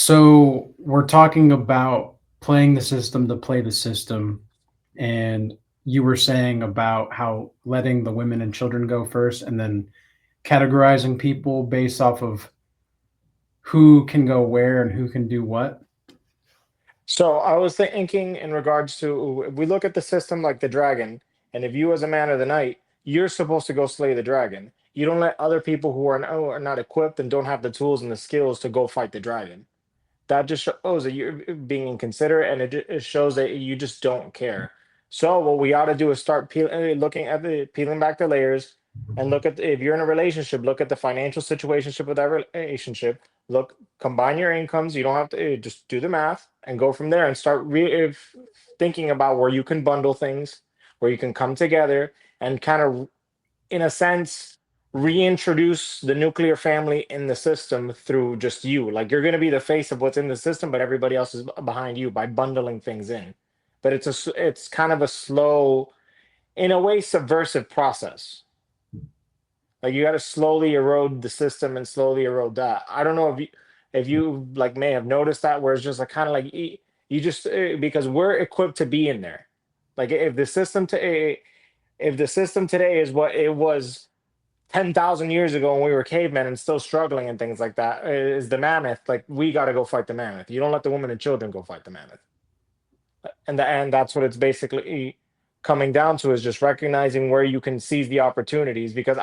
So we're talking about playing the system to play the system, and you were saying about how letting the women and children go first, and then categorizing people based off of who can go where and who can do what. So I was thinking in regards to if we look at the system like the dragon, and if you as a man of the night, you're supposed to go slay the dragon. You don't let other people who are not equipped and don't have the tools and the skills to go fight the dragon. That just shows that you're being inconsiderate, and it shows that you just don't care. So what we ought to do is start looking at the peeling back the layers, and look at if you're in a relationship, look at the financial situationship of that relationship. Look, combine your incomes. You don't have to just do the math and go from there and start thinking about where you can bundle things, where you can come together and kind of, in a sense, reintroduce the nuclear family in the system through just you. Like you're going to be the face of what's in the system, but everybody else is behind you by bundling things in. But it's kind of a slow, in a way, subversive process. Like you got to slowly erode the system and slowly erode that. I don't know if you like may have noticed that, where it's just like kind of like you just because we're equipped to be in there. Like if the system today is what it was 10,000 years ago when we were cavemen and still struggling and things like that, is the mammoth. Like we got to go fight the mammoth. You don't let the women and children go fight the mammoth. And that's what it's basically coming down to, is just recognizing where you can seize the opportunities. Because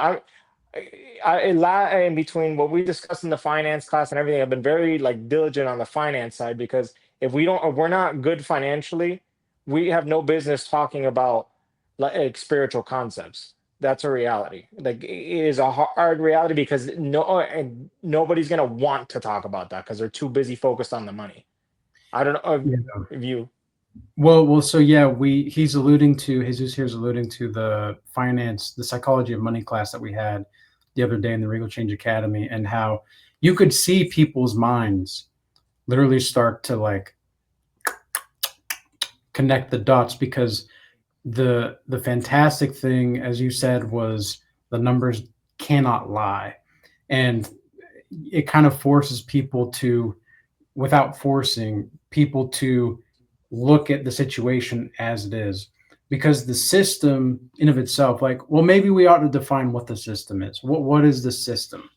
in between what we discussed in the finance class and everything, I've been very like diligent on the finance side, because if we're not good financially, we have no business talking about like spiritual concepts. That's a reality. Like it is a hard reality, because and nobody's gonna want to talk about that because they're too busy focused on the money. I don't know Yeah. if you. Well, so yeah, we he's alluding to Jesus here's alluding to the finance, the psychology of money class that we had the other day in the Regal Change Academy, and how you could see people's minds literally start to like connect the dots because the fantastic thing, as you said, was the numbers cannot lie, and it kind of forces people to, without forcing people to look at the situation as it is, because the system in of itself, like, well, maybe we ought to define what the system is. What is the system?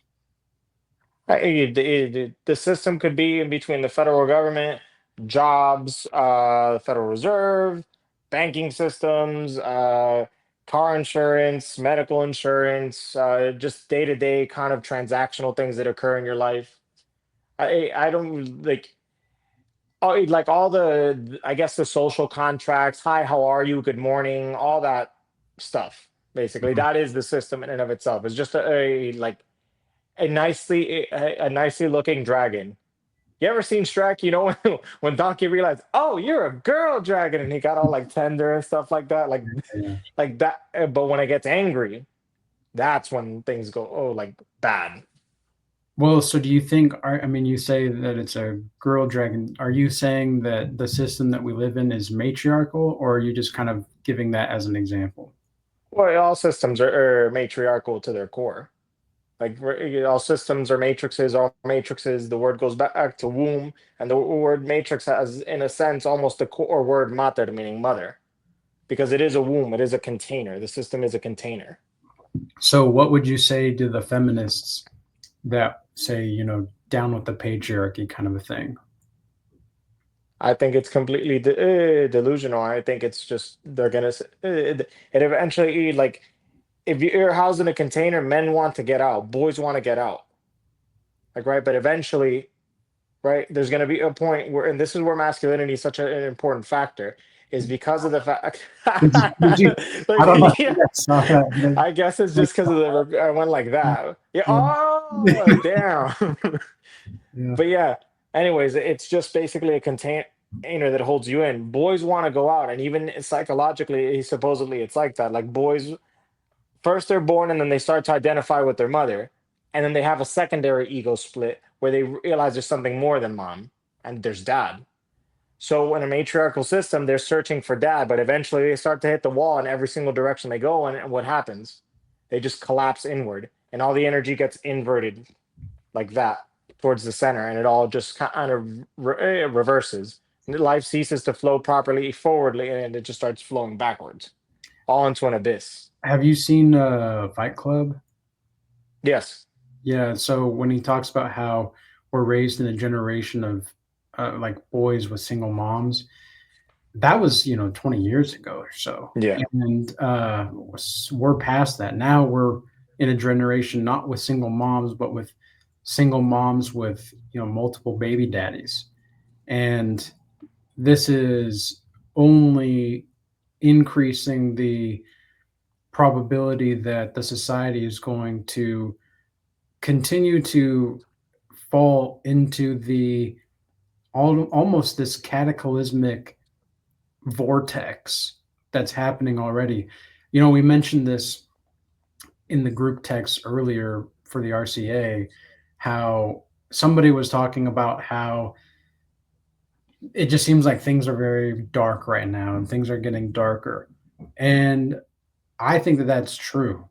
The system could be in between the federal government, jobs, Federal Reserve, banking systems, car insurance, medical insurance, just day to day kind of transactional things that occur in your life. I don't like all the, I guess, the social contracts. Hi, how are you? Good morning. All that stuff. Basically, Mhm. that is the system in and of itself. It's just like a nicely looking dragon. You ever seen Shrek? You know when Donkey realized, oh, you're a girl dragon, and he got all like tender and stuff like that, Yeah. like that. But when it gets angry, that's when things go like bad. Well, so do you think, I mean, you say that it's a girl dragon. Are you saying that the system that we live in is matriarchal, or are you just kind of giving that as an example? Well, all systems are matriarchal to their core. Like all systems are matrices. All matrices. The word goes back to womb, and the word matrix has, in a sense, almost the core word mater, meaning mother, because it is a womb. It is a container. The system is a container. So what would you say to the feminists that say, down with the patriarchy kind of a thing? I think it's completely delusional. I think it's just they're gonna it eventually, like, if you're housed in a container, men want to get out, boys want to get out, like, right. But eventually, right, there's gonna be a point where, and this is where masculinity is such an important factor, is because of the fact. Did you I don't know Like, if yeah, you guys saw that, I guess it's like, just because of the I went like that. Yeah. yeah. Oh, damn. Yeah. But yeah, anyways, it's just basically a container that holds you in. Boys want to go out, and even psychologically, supposedly it's like that. Like boys, first they're born, and then they start to identify with their mother, and then they have a secondary ego split where they realize there's something more than mom, and there's dad. So in a matriarchal system, they're searching for dad, but eventually they start to hit the wall in every single direction they go, and what happens? They just collapse inward, and all the energy gets inverted like that. towards the center, and it all just kind of reverses. Life ceases to flow properly forwardly, and it just starts flowing backwards, all into an abyss. Have you seen Fight Club? Yes. Yeah. So when he talks about how we're raised in a generation of like boys with single moms, that was 20 years ago or so, Yeah. and we're past that now. We're in a generation not with single moms, but with single moms with multiple baby daddies, and this is only increasing the probability that the society is going to continue to fall into the almost this cataclysmic vortex that's happening already. We mentioned this in the group text earlier for the RCA, how somebody was talking about how it just seems like things are very dark right now and things are getting darker. And I think that that's true.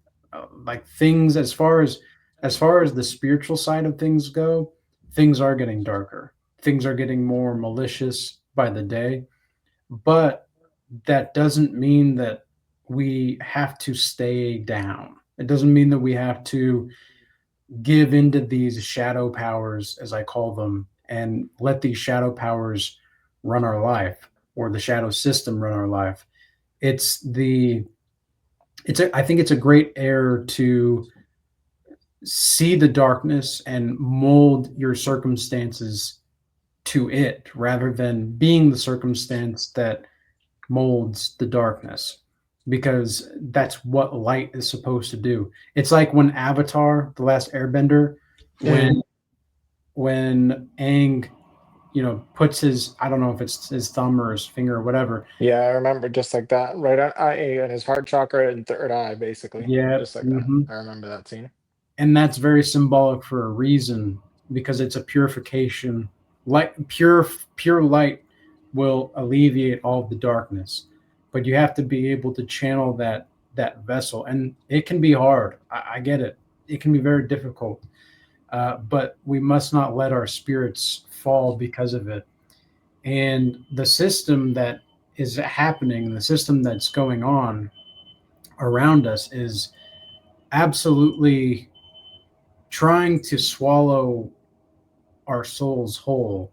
Like things as far as the spiritual side of things go, things are getting darker. Things are getting more malicious by the day, but that doesn't mean that we have to stay down. It doesn't mean that we have to give into these shadow powers, as I call them, and let these shadow powers run our life or the shadow system run our life. It's the I think it's a great error to see the darkness and mold your circumstances to it rather than being the circumstance that molds the darkness, because that's what light is supposed to do. It's like when Avatar, the last airbender, Mhm. when Aang, puts his, I don't know if it's his thumb or his finger or whatever. Yeah, I remember just like that, right on eye and his heart chakra and third eye, basically, Yeah. just like that. Mhm. I remember that scene. And that's very symbolic for a reason, because it's a purification. Pure light will alleviate all of the darkness, but you have to be able to channel that vessel, and it can be hard. I get it. It can be very difficult, but we must not let our spirits fall because of it. And the system that is happening, the system that's going on around us, is absolutely trying to swallow our souls whole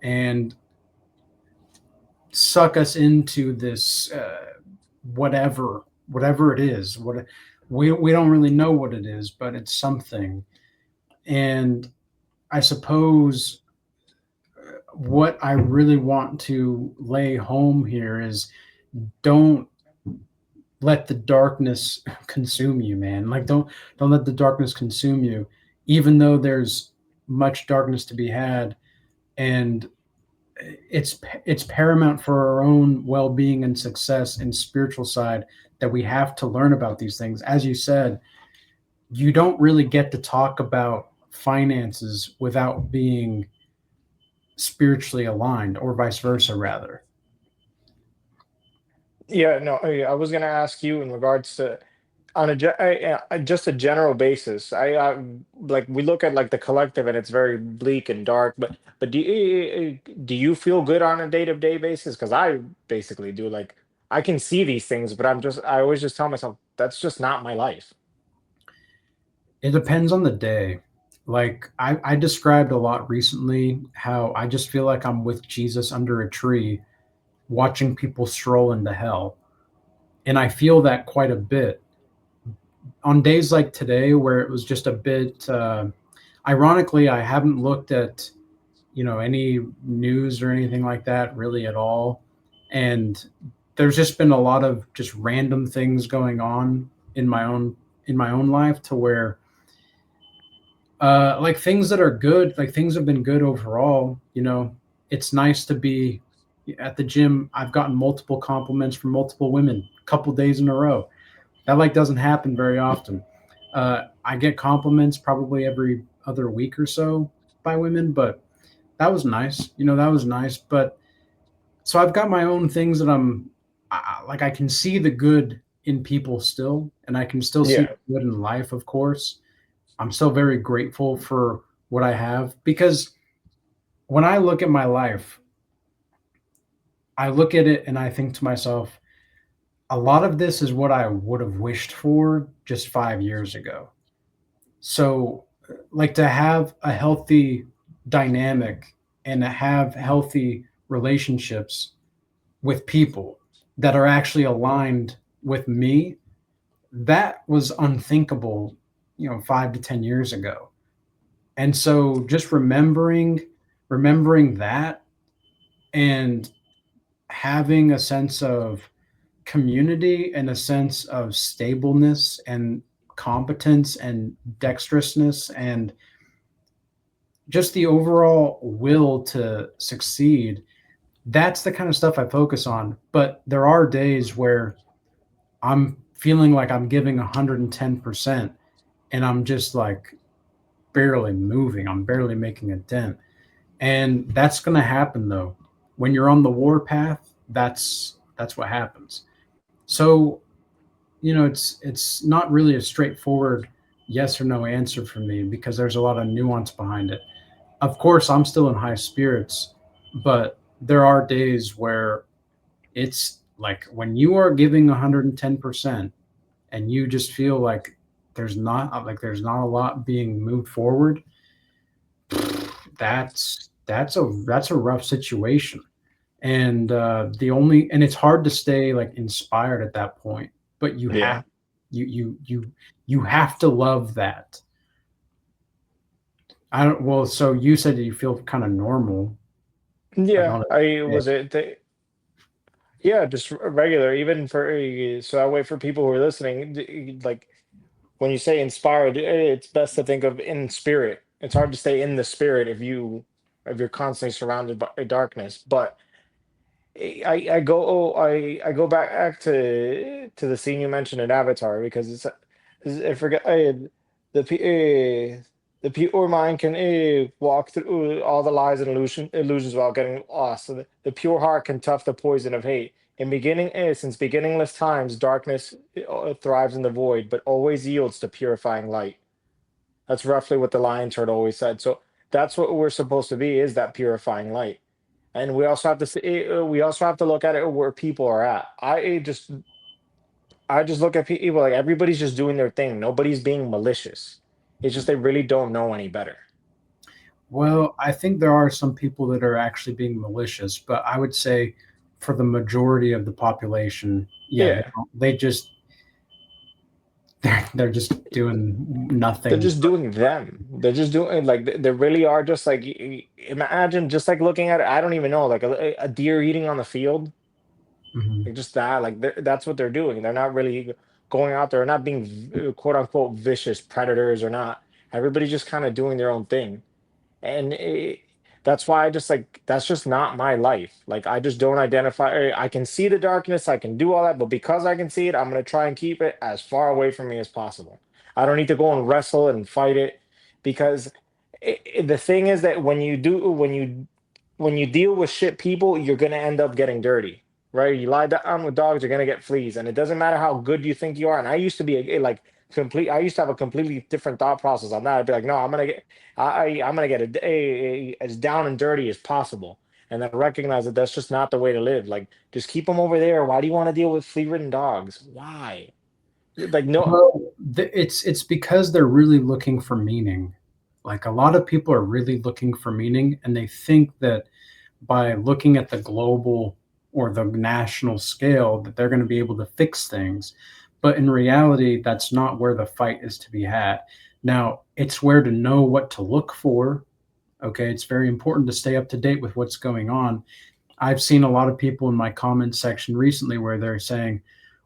and suck us into this whatever it is. We don't really know what it is, but it's something. And I suppose what I really want to lay home here is, don't let the darkness consume you, man. Like don't let the darkness consume you, even though there's much darkness to be had. And it's paramount for our own well-being and success and spiritual side that we have to learn about these things. As you said, you don't really get to talk about finances without being spiritually aligned, or vice versa, rather. Yeah, no, I was gonna ask you in regards to on a just a general basis. Like we look at like the collective and it's very bleak and dark, but do you feel good on a day-to-day basis? Because I basically do. Like I can see these things, but I always just tell myself that's just not my life. It depends on the day. Like I described a lot recently how I just feel like I'm with Jesus under a tree watching people stroll into hell. And I feel that quite a bit on days like today, where it was just a bit ironically, I haven't looked at any news or anything like that really at all. And there's just been a lot of just random things going on in my own life, to where like things that are good, like things have been good overall. It's nice to be at the gym. I've gotten multiple compliments from multiple women a couple days in a row. That like doesn't happen very often. I get compliments probably every other week or so by women, but that was nice. That was nice. But so I've got my own things that like I can see the good in people still, and I can still see Yeah. the good in life, of course. I'm still very grateful for what I have, because when I look at my life, I look at it and I think to myself, a lot of this is what I would have wished for just 5 years ago. So, like, to have a healthy dynamic and to have healthy relationships with people that are actually aligned with me, that was unthinkable, 5 to 10 years ago. And so just remembering that, and having a sense of community and a sense of stableness and competence and dexterousness and just the overall will to succeed, that's the kind of stuff I focus on. But there are days where I'm feeling like I'm giving 110% and I'm just like barely moving. I'm barely making a dent. And that's going to happen though. When you're on the war path, that's what happens. So, it's not really a straightforward yes or no answer for me, because there's a lot of nuance behind it. Of course, I'm still in high spirits, but there are days where it's like when you are giving 110% and you just feel like there's not a lot being moved forward, that's a rough situation. And it's hard to stay like inspired at that point, but Yeah. you have to love that. I don't Well, so you said that you feel kind of normal, like Yeah, on I a. was it. Yeah, just regular. Even for so I wait for people who are listening. Like when you say inspired, it's best to think of in spirit. It's hard to stay in the spirit if you're constantly surrounded by darkness. But I go back to the scene you mentioned in Avatar because I forget the the pure mind can walk through all the lies and illusions without getting lost. So the pure heart can tough the poison of hate. Since beginningless times, darkness thrives in the void, but always yields to purifying light. That's roughly what the lion turtle always said. So that's what we're supposed to be, is that purifying light. And we also have to look at it where people are at. I just look at people like everybody's just doing their thing. Nobody's being malicious. It's just they really don't know any better. Well, I think there are some people that are actually being malicious, but I would say for the majority of the population, yeah, Yeah, they just they're just doing they're nothing. just doing them. They're just doing like they really are just like imagine just like looking at it. I don't even know like a deer eating on the field. Mhm. Like just that, like that's what they're doing. They're not really going out there, not being quote unquote vicious predators or not. Everybody's just kind of doing their own thing, and that's why I just like that's just not my life. Like I just don't identify. I can see the darkness, I can do all that, but because I can see it, I'm gonna try and keep it as far away from me as possible. I don't need to go and wrestle and fight it because the thing is that when you deal with shit people, you're gonna end up getting dirty, right? You lie down with dogs, you're gonna get fleas, and it doesn't matter how good you think you are. And I used to be like complete. I used to have a completely different thought process on that. I'd be like, no, I'm gonna get as down and dirty as possible, and then recognize that that's just not the way to live. Like, just keep them over there. Why do you want to deal with flea-ridden dogs? Why? Like, no, Well, it's because they're really looking for meaning. Like, a lot of people are really looking for meaning, and they think that by looking at the global or the national scale that they're going to be able to fix things. But in reality, that's not where the fight is to be had. Now, it's where to know what to look for. Okay, it's very important to stay up to date with what's going on. I've seen a lot of people in my comment section recently where they're saying,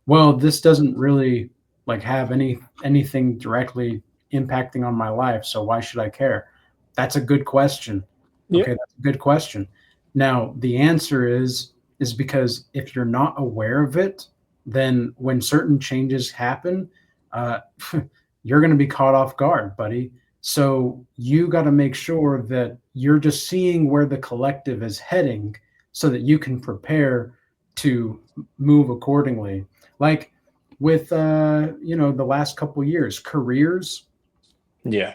"Well, this doesn't really like have anything directly impacting on my life, so why should I care?" That's a good question. yeah, Okay, that's a good question. Now, the answer is because if you're not aware of it, then when certain changes happen, uh, you're going to be caught off guard, buddy. So you got to make sure that you're just seeing where the collective is heading so that you can prepare to move accordingly. Like with the last couple years, careers, yeah,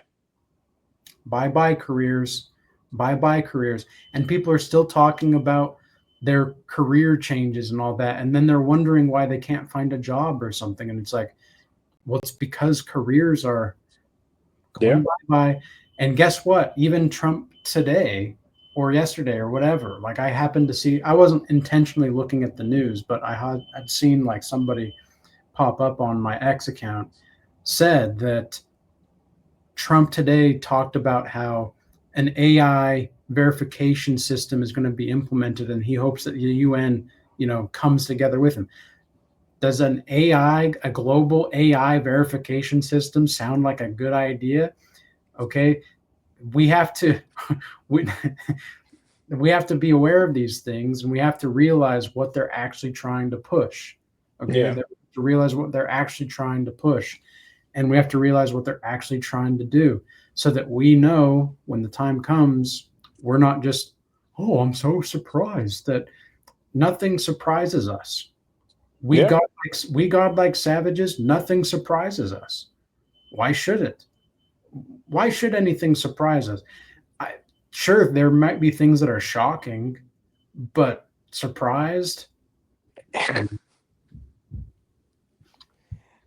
bye-bye careers, bye-bye careers. And people are still talking about their career changes and all that. And then they're wondering why they can't find a job or something. And it's like, well, it's because careers are Yeah. going bye-bye. And guess what? Even Trump today or yesterday or whatever, like I happened to see, I wasn't intentionally looking at the news, but I'd seen like somebody pop up on my X account said that Trump today talked about how an AI verification system is going to be implemented, and he hopes that the UN, comes together with him. Does a global AI verification system sound like a good idea? Okay, we have to we, we have to be aware of these things, and we have to realize what they're actually trying to push. Okay, Yeah. to realize what they're actually trying to push, and we have to realize what they're actually trying to do, so that we know when the time comes, we're not just, oh, I'm so surprised. That nothing surprises us. We Yeah. got we godlike savages. Nothing surprises us. Why should it? Why should anything surprise us? Sure, there might be things that are shocking, but surprised?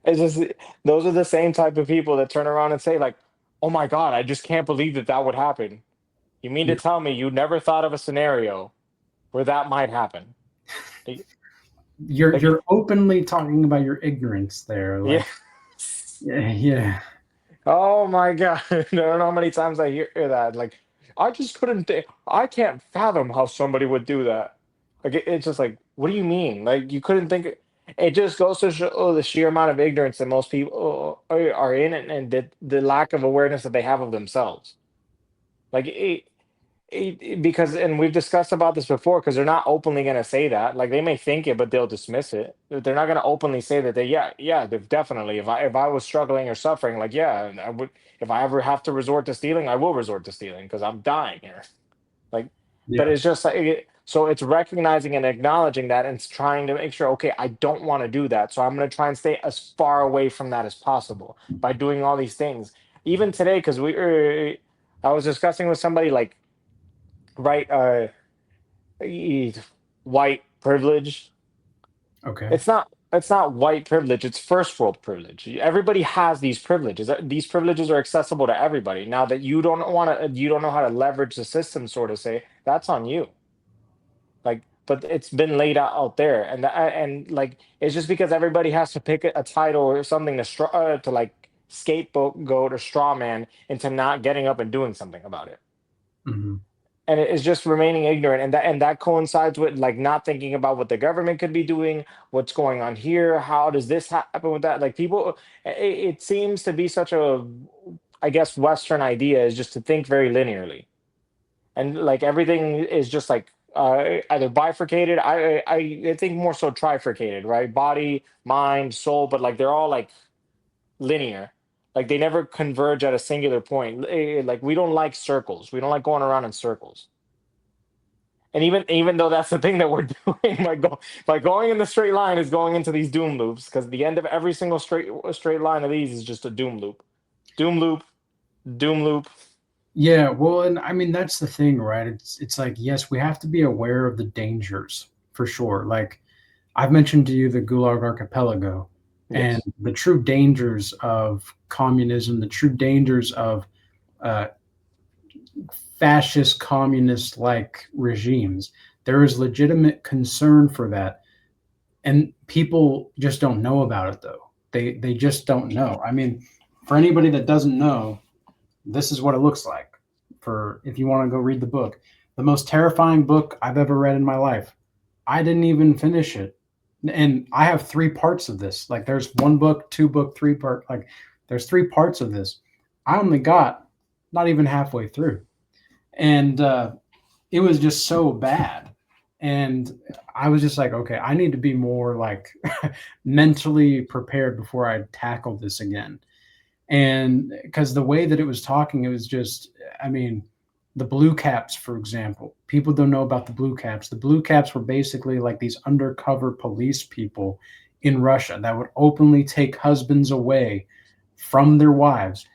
It's just those are the same type of people that turn around and say like, "Oh my God, I just can't believe that that would happen." You mean to tell me you never thought of a scenario where that might happen? Like, You're openly talking about your ignorance there, yeah. like, yeah. Oh my God. I don't know how many times I hear that. Like, I just couldn't think, I can't fathom how somebody would do that. Like, it's just like, what do you mean? Like, you couldn't think it just goes to show the sheer amount of ignorance that most people are in, and the lack of awareness that they have of themselves. Like, because, and we've discussed about this before, because they're not openly going to say that. Like, they may think it, but they'll dismiss it. They're not going to openly say that they, yeah, definitely. If I was struggling or suffering, like, yeah, I would. If I ever have to resort to stealing, I will resort to stealing because I'm dying here. Like, but Yeah. it's just like so it's recognizing and acknowledging that, and it's trying to make sure, okay, I don't want to do that, so I'm going to try and stay as far away from that as possible by doing all these things. Even today, because I was discussing with somebody like, right, e- white privilege. Okay. It's not white privilege, it's first world privilege. Everybody has these privileges. These privileges are accessible to everybody. Now that you don't know how to leverage the system, sort of say, that's on you. Like, but it's been laid out there, and like, it's just because everybody has to pick a title or something to like scapegoat, goat, or straw man into not getting up and doing something about it. Mhm. And it is just remaining ignorant, and that coincides with like not thinking about what the government could be doing, what's going on here, how does this happen with that, like people, it seems to be such a, I guess, Western idea is just to think very linearly, and like everything is just like either bifurcated. I think more so trifurcated, right? Body, mind, soul, but like they're all like linear. Like they never converge at a singular point. Like we don't like circles. We don't like going around in circles. And even though that's the thing that we're doing, by going in the straight line is going into these doom loops, because the end of every single straight line of these is just a doom loop, doom loop, doom loop. Yeah, well, and I mean that's the thing, right? It's like, yes, we have to be aware of the dangers for sure. Like I've mentioned to you the Gulag Archipelago and Yes. the true dangers of communism, the true dangers of uh, fascist communist like regimes. There is legitimate concern for that, and people just don't know about it though. They just don't know. I mean, for anybody that doesn't know, this is what it looks like. For if you want to go read the book, the most terrifying book I've ever read in my life. I didn't even finish it, and I have three parts of this. Like there's one book, two book, three part. Like there's three parts of this. I only got not even halfway through, and it was just so bad. And I was just like, okay, I need to be more like mentally prepared before I tackle this again. And because the way that it was talking, it was just, I mean, the blue caps, for example, people don't know about the blue caps. The blue caps were basically like these undercover police people in Russia that would openly take husbands away from their wives.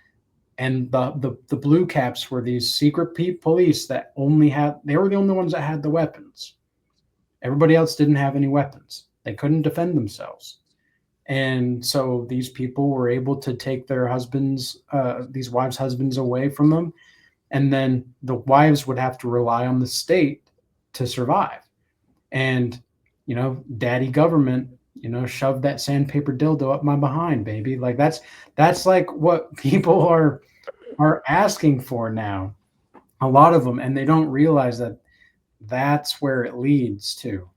And the blue caps were these secret police that only had, they were the only ones that had the weapons. Everybody else didn't have any weapons. They couldn't defend themselves. And so these people were able to take their husbands, these wives' husbands away from them. And then the wives would have to rely on the state to survive. And, daddy government, shove that sandpaper dildo up my behind, baby. Like that's like what people are asking for now. A lot of them, and they don't realize that that's where it leads to,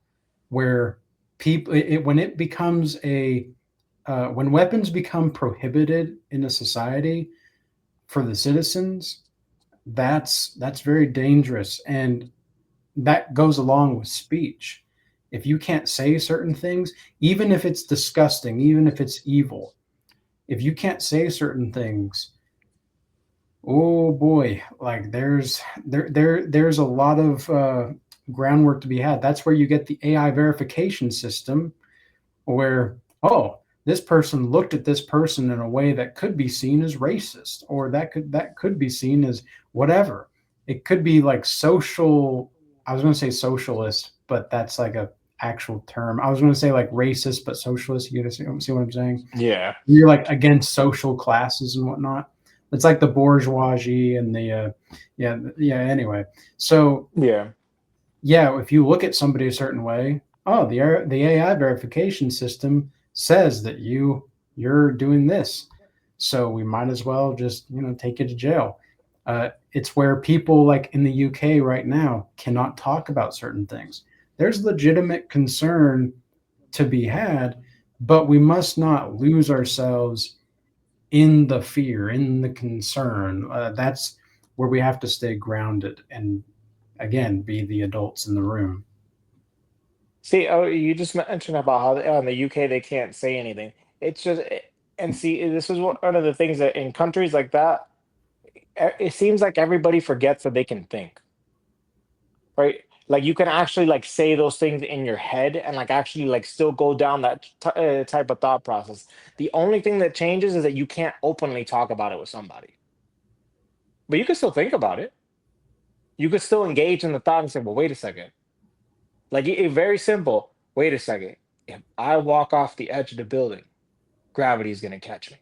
where people, when it becomes when weapons become prohibited in a society for the citizens, that's very dangerous. And that goes along with speech. If you can't say certain things, even if it's disgusting, even if it's evil, if you can't say certain things, oh boy, like there's a lot of groundwork to be had. That's where you get the AI verification system, where, oh, this person looked at this person in a way that could be seen as racist, or that could be seen as whatever. It could be like social. I was going to say socialist, but that's like a actual term. I was going to say like racist, but socialist. You see what I'm saying? Yeah. You're like against social classes and whatnot. It's like the bourgeoisie and the yeah. Anyway, so Yeah. yeah, if you look at somebody a certain way, oh, the AI verification system says that you're doing this, so we might as well just take you to jail. It's where people like in the UK right now cannot talk about certain things. There's legitimate concern to be had, but we must not lose ourselves in the fear, in the concern. That's where we have to stay grounded and again be the adults in the room. See, oh, you just mentioned about how in the UK they can't say anything. It's just, and see, this is one of the things that in countries like that, it seems like everybody forgets that they can think, right? Like you can actually like say those things in your head and like actually like still go down that type of thought process. The only thing that changes is that you can't openly talk about it with somebody, but you can still think about it. You could still engage in the thought and say, well, wait a second. Like very simple. Wait a second. If I walk off the edge of the building, gravity is going to catch me.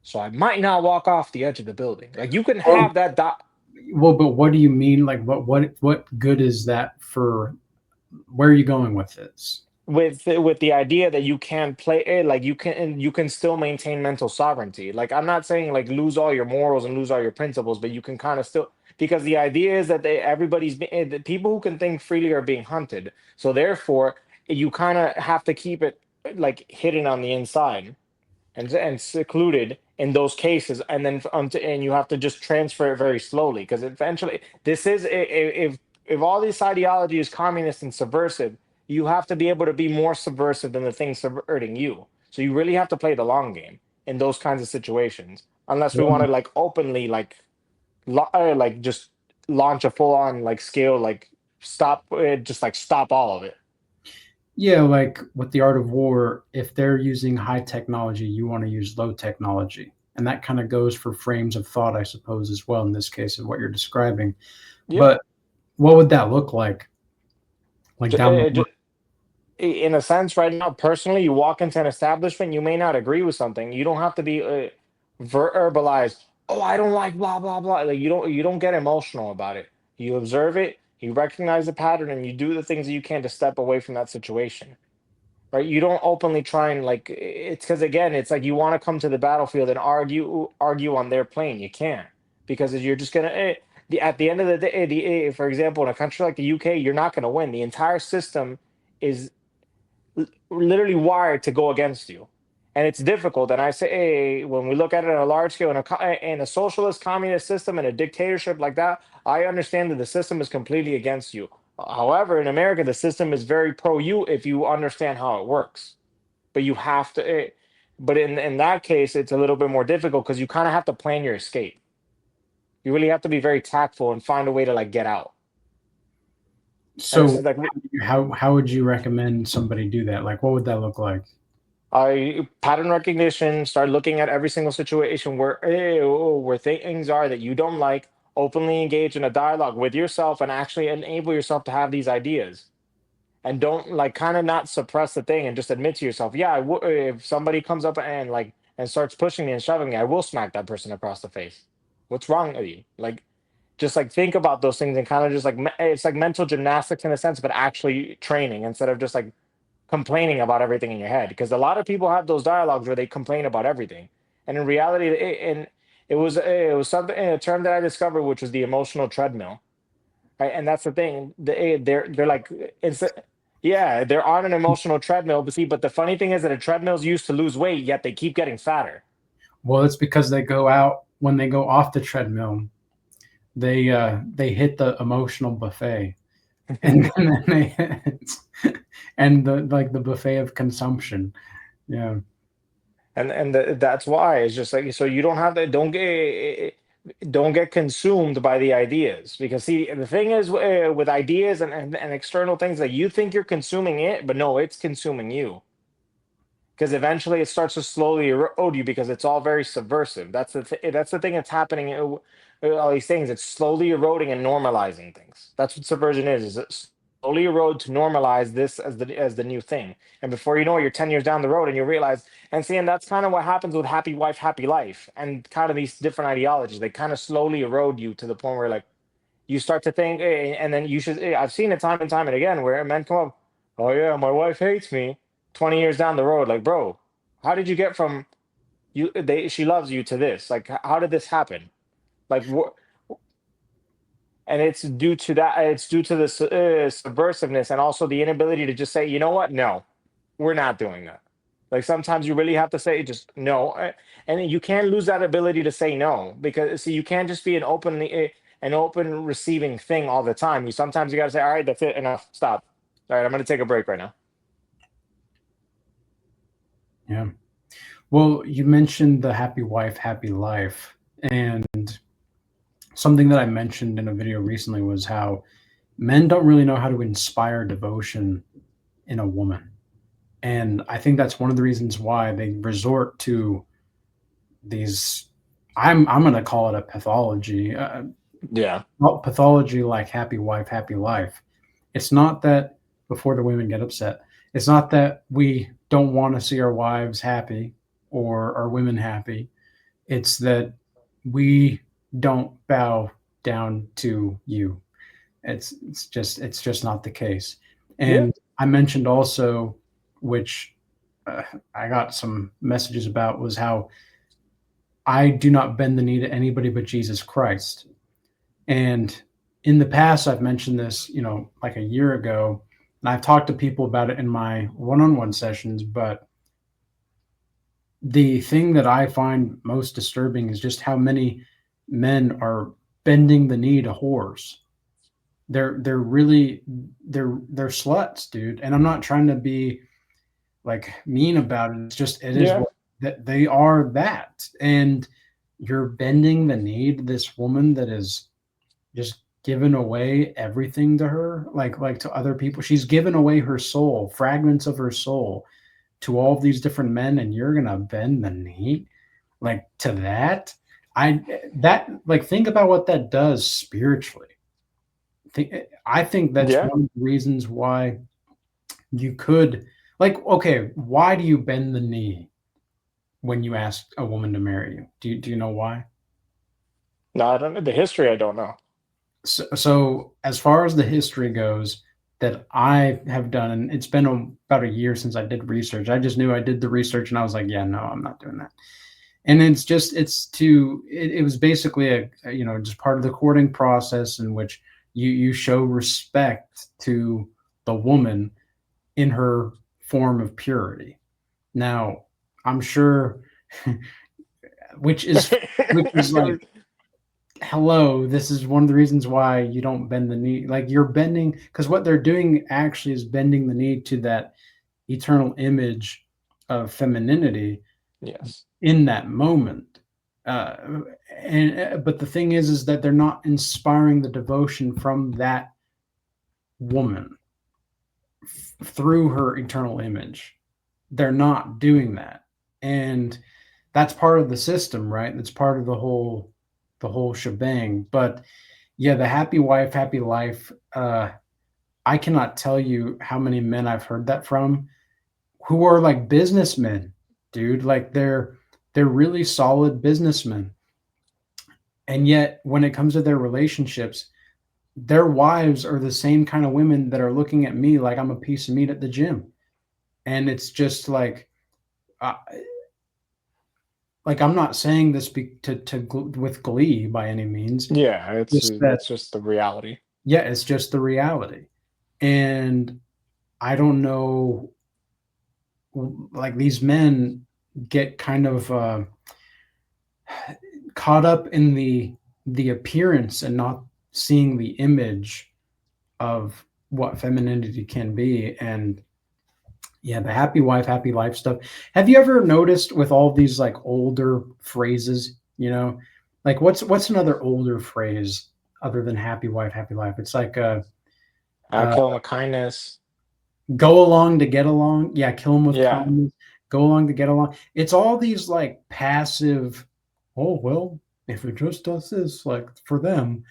So I might not walk off the edge of the building. Like you can Well, have that dot well, but what do you mean? Like, what good is that for? Where are you going with this? with the idea that you can play it, like you can still maintain mental sovereignty. Like I'm not saying like lose all your morals and lose all your principles, but you can kind of still, because the idea is that the people who can think freely are being hunted. So therefore, you kind of have to keep it like hidden on the inside and secluded in those cases, and then and you have to just transfer it very slowly, because eventually this is if all this ideology is communist and subversive, you have to be able to be more subversive than the thing subverting you. So you really have to play the long game in those kinds of situations, unless we want to Well, like openly like just launch a full on like scale, like stop just like stop all of it. yeah, like with the art of war, if they're using high technology, you want to use low technology, and that kind of goes for frames of thought, I suppose, as well. In this case, of what you're describing, Yeah. but what would that look like? Like down the line? In a sense, right now, personally, you walk into an establishment, you may not agree with something. You don't have to be verbalized. Oh, I don't like blah blah blah. Like you don't get emotional about it. You observe it, you recognize the pattern, and you do the things that you can to step away from that situation. Right? You don't openly try and like it's because again, it's like you want to come to the battlefield and argue on their plane. You can't, because you're just gonna. At the end of the day, for example, in a country like the UK, you're not going to win. The entire system is literally wired to go against you, and it's difficult. And I say, hey, when we look at it on a large scale in a socialist communist system and a dictatorship like that, I understand that the system is completely against you. However, in America, the system is very pro you if you understand how it works. But you have to. But in that case, it's a little bit more difficult because you kind of have to plan your escape. You really have to be very tactful and find a way to like get out. And this So is like how would you recommend somebody do that? Like, what would that look like? I pattern recognition, start looking at every single situation where things are that you don't like, openly engage in a dialogue with yourself and actually enable yourself to have these ideas. And don't like kind of not suppress the thing and just admit to yourself, yeah, if somebody comes up and like and starts pushing me and shoving me, I will smack that person across the face. What's wrong with you? Like just like think about those things and kind of just like it's like mental gymnastics in a sense, but actually training instead of just like complaining about everything in your head, because a lot of people have those dialogues where they complain about everything, and in reality it was something, a term that I discovered, which was the emotional treadmill, right? And that's the thing, they're like it's yeah, they're on an emotional treadmill, but see, but the funny thing is that a treadmill's used to lose weight, yet they keep getting fatter. Well, it's because they go out when they go off the treadmill, they hit the emotional buffet, and then and the like the buffet of consumption. Yeah. That's why it's just like, so you don't have to, don't get consumed by the ideas, because see, the thing is, with ideas and external things, that you think you're consuming it, but no, it's consuming you, because eventually it starts to slowly erode you, because it's all very subversive. That's the thing that's happening, all these things, it's slowly eroding and normalizing things. That's what subversion is it slowly erode to normalize this as the new thing, and before you know it, you're 10 years down the road and you realize, and see, and that's kind of what happens with happy wife happy life and kind of these different ideologies. They kind of slowly erode you to the point where like you start to think, and then you should. I've seen it time and time and again where men come up, oh yeah, my wife hates me. 20 years down the road, like, bro, how did you get from she loves you to this? Like, how did this happen? Like, what? And it's due to that. It's due to the subversiveness and also the inability to just say, you know what? No, we're not doing that. Like sometimes you really have to say just no, and you can't lose that ability to say no, because see, you can't just be an open receiving thing all the time. You got to say, all right, that's it, enough, stop. All right, I'm going to take a break right now. Yeah. Well, you mentioned the happy wife, happy life. And something that I mentioned in a video recently was how men don't really know how to inspire devotion in a woman. And I think that's one of the reasons why they resort to these. I'm going to call it a pathology, Yeah. pathology like happy wife, happy life. It's not that before the women get upset. It's not that we don't want to see our wives happy or our women happy. It's that we don't bow down to you. It's just not the case. Yeah. And I mentioned also, which I got some messages about, was how I do not bend the knee to anybody but Jesus Christ. And in the past, I've mentioned this, like a year ago, and I've talked to people about it in my one-on-one sessions. But the thing that I find most disturbing is just how many men are bending the knee to whores. They're really they're sluts, dude. And I'm not trying to be like mean about it. It's just it is Yeah. what that they are that. And you're bending the knee to this woman that is just given away everything to her, like to other people. She's given away her soul, fragments of her soul, to all of these different men, and you're gonna bend the knee like to that. Think about what that does spiritually. I think that's Yeah. one of the reasons why you could, like, okay, why do you bend the knee when you ask a woman to marry you? Do you know why? No, I don't know the history. I don't know. So as far as the history goes, that I have done, and it's been about a year since I did research. I just knew I did the research, and I was like, yeah, no, I'm not doing that. And it was basically just part of the courting process in which you show respect to the woman in her form of purity. Now, I'm sure, which is which is like, hello, this is one of the reasons why you don't bend the knee. Like, you're bending, because what they're doing actually is bending the knee to that eternal image of femininity Yes. in that moment. Uh, but the thing is that they're not inspiring the devotion from that woman through her eternal image. they're not doing that. And that's part of the system, right? That's part of the whole shebang. But yeah, the happy wife, happy life. I cannot tell you how many men I've heard that from who are like businessmen, dude. Like they're really solid businessmen. And yet when it comes to their relationships, their wives are the same kind of women that are looking at me like I'm a piece of meat at the gym. And it's just uh, like I'm not saying this with glee by any means. Yeah, Just that, it's just the reality. yeah, it's just the reality. And I don't know, like these men get kind of caught up in the appearance and not seeing the image of what femininity can be. And yeah, the happy wife, happy life stuff. Have you ever noticed with all these like older phrases, like what's another older phrase other than happy wife, happy life? It's like uh Kill 'em with kindness. go along to get along. Yeah, kill them with Yeah. kindness. Go along to get along. It's all these like passive, oh well, if it just does this, like for them,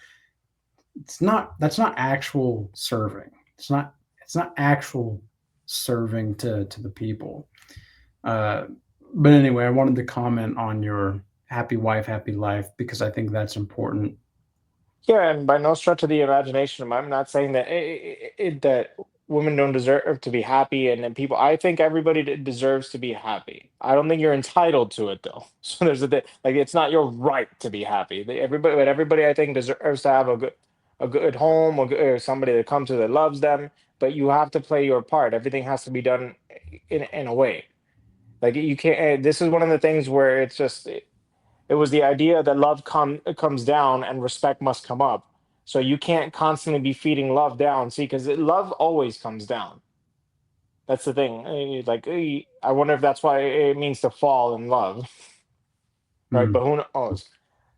that's not actual serving. It's not actual serving to the people. Uh, but anyway, I wanted to comment on your happy wife, happy life because I think that's important. Yeah, and by no stretch of the imagination, I'm not saying that that women don't deserve to be happy, and then people. I think everybody deserves to be happy. I don't think you're entitled to it though. So there's like it's not your right to be happy. Everybody, but everybody, I think deserves to have a good home, or somebody that comes to that loves them. But you have to play your part. Everything has to be done in a way. Like you can't. This is one of the things where it's just. It was the idea that comes down and respect must come up. So you can't constantly be feeding love down. See, because love always comes down. That's the thing. Like, I wonder if that's why it means to fall in love, right? Mm, But who knows?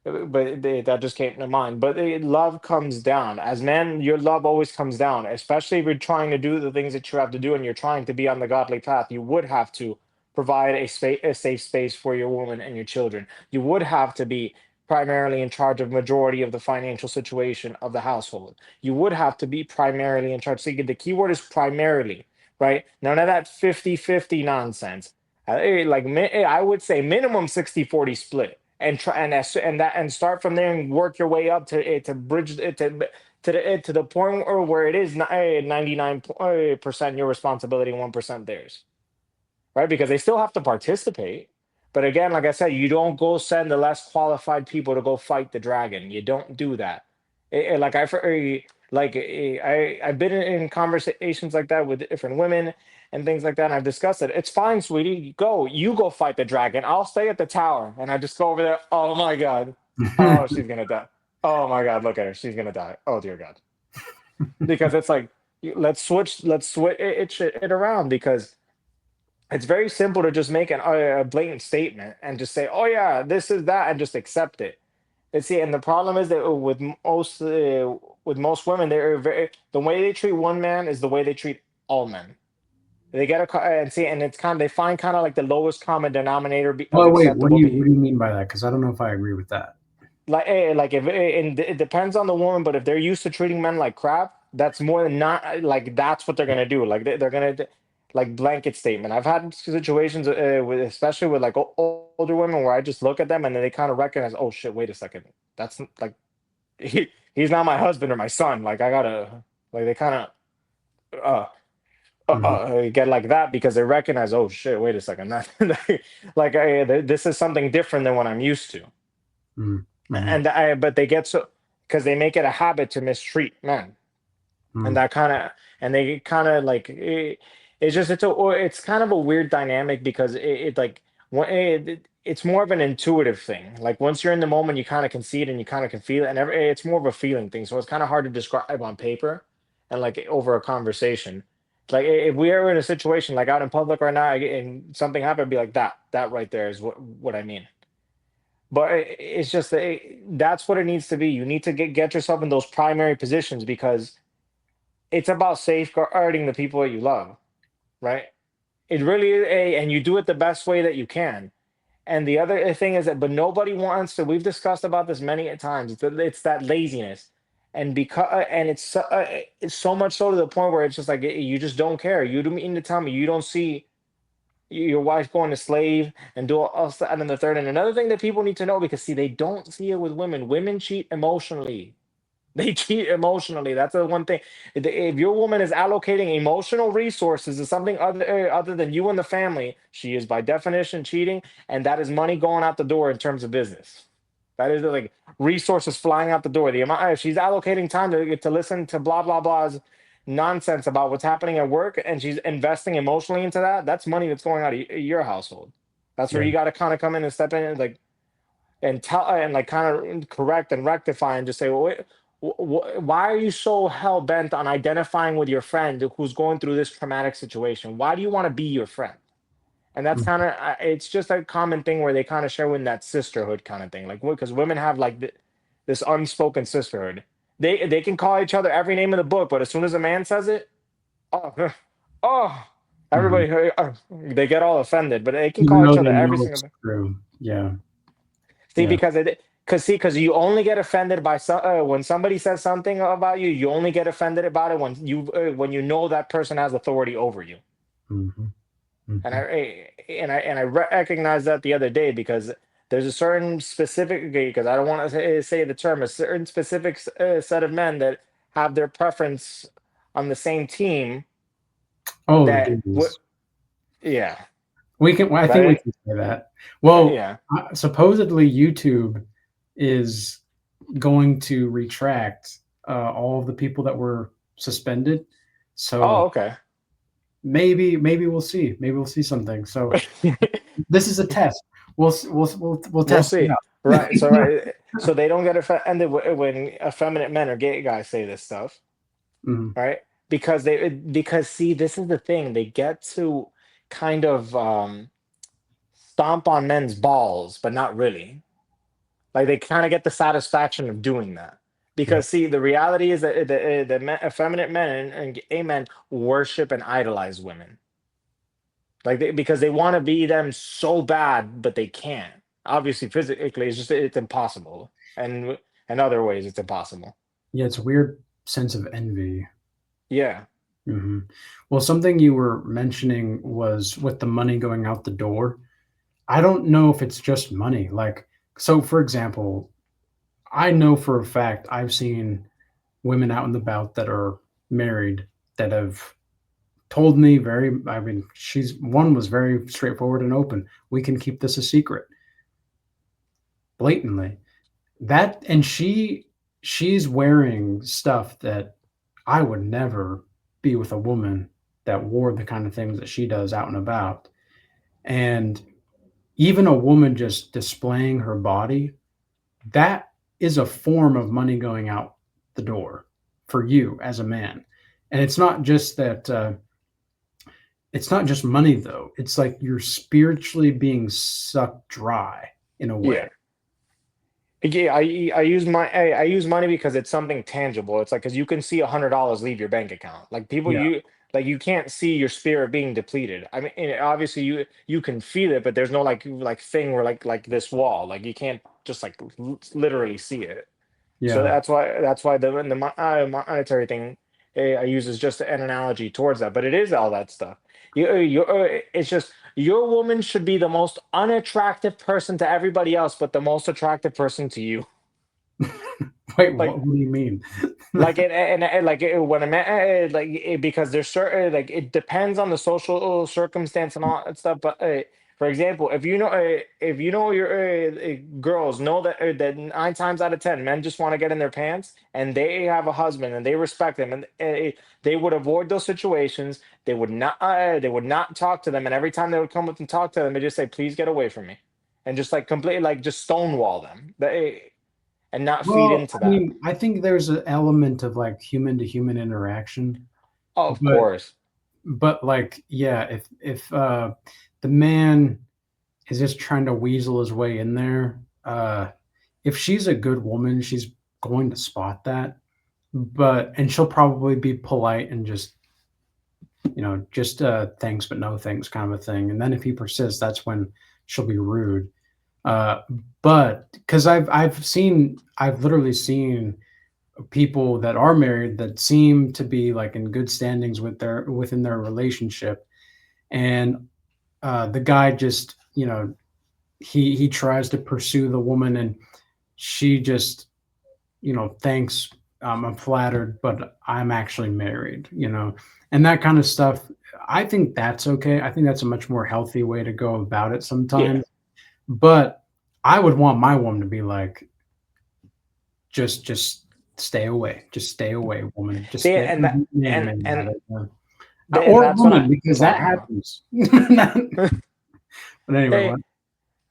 But that just came to mind. But love comes down. As men, your love always comes down, especially if you're trying to do the things that you have to do and you're trying to be on the godly path. You would have to provide a safe space for your woman and your children. You would have to be primarily in charge of majority of the financial situation of the household. You would have to be primarily in charge. So the key word is primarily, right? None of that 50-50 nonsense. I would say minimum 60-40 split and try and start from there and work your way up to bridge it to the point where it is 99% your responsibility and 1% theirs, right? Because they still have to participate. But again, like I said, you don't go send the less qualified people to go fight the dragon. You don't do that. Like I've been in conversations like that with different women and things like that. And I've discussed it. It's fine, sweetie. You go fight the dragon. I'll stay at the tower. And I just go over there. Oh my God. Oh, she's gonna die. Oh my God, look at her. She's gonna die. Oh dear God. Because it's like let's switch it around because it's very simple to just make a blatant statement and just say, "Oh yeah, this is that," and just accept it. And see, and the problem is that with most women, they're very the way they treat one man is the way they treat all men. They get and see, and it's kind of they find kind of like the lowest common denominator of well, wait, acceptable what behavior. do you mean by that? Because I don't know if I agree with that. Like if and it depends on the woman, but if they're used to treating men like crap, that's more than not like that's what they're gonna do. Like they're gonna like blanket statement. I've had situations with especially with like older women where I just look at them and then they kind of recognize, oh shit, wait a second, that's like he's not my husband or my son. Like I gotta like they kind of Mhm, get like that because they recognize, oh shit, wait a second, that like this is something different than what I'm used to. mhm, mhm, And but they get so because they make it a habit to mistreat men, and mhm. that kind of and they kind of like it's just it's kind of a weird dynamic because it like it's more of an intuitive thing. Like once you're in the moment, you kind of can see it and you kind of can feel it, and it's more of a feeling thing. So it's kind of hard to describe on paper and like over a conversation. Like if we are in a situation like out in public right now and something happened, I'd be like that right there is what I mean. But it's just that that's what it needs to be. You need to get yourself in those primary positions because it's about safeguarding the people that you love, right? It really is, and you do it the best way that you can. And the other thing is that, but nobody wants to. We've discussed about this many a times. It's that laziness, and it's so much so to the point where it's just like you just don't care. You don't mean to tell me you don't see your wife going to slave and do all that and then the third. And another thing that people need to know, because see, they don't see it with women. Women cheat emotionally. They cheat emotionally. That's the one thing. If your woman is allocating emotional resources to something other than you and the family, she is by definition cheating, and that is money going out the door in terms of business. That is like resources flying out the door. The amount if she's allocating time to listen to blah blah blah's nonsense about what's happening at work, and she's investing emotionally into that. That's money that's going out of your household. That's where Yeah. you got to kind of come in and step in and like and tell and like kind of correct and rectify and just say, well, wait, why are you so hell bent on identifying with your friend who's going through this traumatic situation? Why do you want to be your friend? And that's Mm. kind of it's just a common thing where they kind of show in that sisterhood kind of thing, like because women have like this unspoken sisterhood. They can call each other every name in the book, but as soon as a man says it, oh, oh, Mhm. everybody they get all offended. But they can Even call each though other they every know single. it's true. Yeah. See, Yeah. because you only get offended by when somebody says something about you. You only get offended about it when you know that person has authority over you. Mhm. And Mhm. I recognized that the other day because there's a certain specific because I don't want to say the term a certain specific set of men that have their preference on the same team Oh, that geez. yeah, We can. I but think we it, can say that. Well, yeah. supposedly YouTube is going to retract all of the people that were suspended. Oh, So okay. maybe we'll see. Maybe we'll see something. So this is a test. We'll We'll test it see. out. Right. So so they don't get offended when effeminate men or gay guys say this stuff, Mhm. right? Because see, this is the thing. They get to kind of stomp on men's balls, but not really. Like they kind of get the satisfaction of doing that. Yeah. Because see, the reality is that effeminate men and gay men worship and idolize women. Like because they want to be them so bad, but they can't. Obviously, physically, it's impossible, and in other ways, it's impossible. Yeah. It's a weird sense of envy. Yeah, Hmm. Well, something you were mentioning was with the money going out the door. I don't know if it's just money. Like, so for example, I know for a fact I've seen women out and about that are married that have told me very, I mean, one was very straightforward and open. We can keep this a secret blatantly. That, and she's wearing stuff that I would never be with a woman that wore the kind of things that she does out and about. And even a woman just displaying her body, that is a form of money going out the door for you as a man. And it's not just money though. It's like you're spiritually being sucked dry in a way. yeah. Yeah, I use I use money because it's something tangible. It's like because you can see $100 leave your bank account. Like people Yeah. you like you can't see your spirit being depleted. I mean, and obviously you can feel it, but there's no like thing where like this wall. Like you can't just like literally see it. So Yeah. that's why the monetary thing I use is just an analogy towards that. But it is all that stuff. It's just your woman should be the most unattractive person to everybody else, but the most attractive person to you. Wait, Like what do you mean? like when a man because there's certain like it depends on the social circumstance and all that stuff. But for example, if you know your girls know that 9 times out of 10 men just want to get in their pants and they have a husband and they respect them and they would avoid those situations. They would not talk to them, and every time they would come up and talk to them, they just say, "Please get away from me," and just like completely like just stonewall them. And not feed Well, into I that. mean, I think there's an element of like human to human interaction, Oh, of but course. like, yeah, if the man is just trying to weasel his way in there, if she's a good woman, she's going to spot that, but and she'll probably be polite and just just thanks but no thanks kind of a thing. And then if he persists, that's when she'll be rude. Uh, but because I've literally seen people that are married that seem to be like in good standings within their relationship, and the guy just he tries to pursue the woman, and she just thanks, I'm flattered, but I'm actually married, and that kind of stuff. I think that's okay. I think that's a much more healthy way to go about it Yeah. sometimes. But I would want my woman to be like, just stay away. Just stay away, woman. Just See, stay, and that man, and rather, and or that's what woman, because sorry, that I don't happens. But anyway, know. what?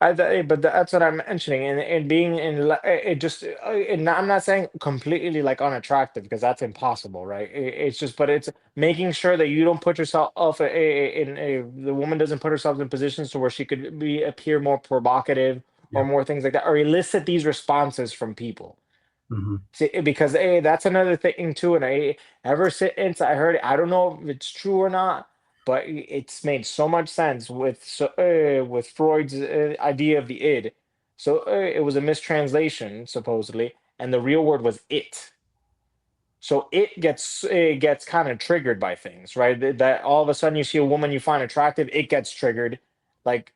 But that's what I'm mentioning, and being in it just I'm not saying completely like unattractive because that's impossible, right? It's just, but it's making sure that you don't put yourself off the woman doesn't put herself in positions to where she could appear more provocative or Yep. more things like that, or elicit these responses from people. Hmm. See, because that's another thing too. And ever since I heard it, I don't know if it's true or not, but it's made so much sense with Freud's idea of the id. So it was a mistranslation supposedly, and the real word was it. So it gets kind of triggered by things, right? That all of a sudden you see a woman you find attractive, it gets triggered. Like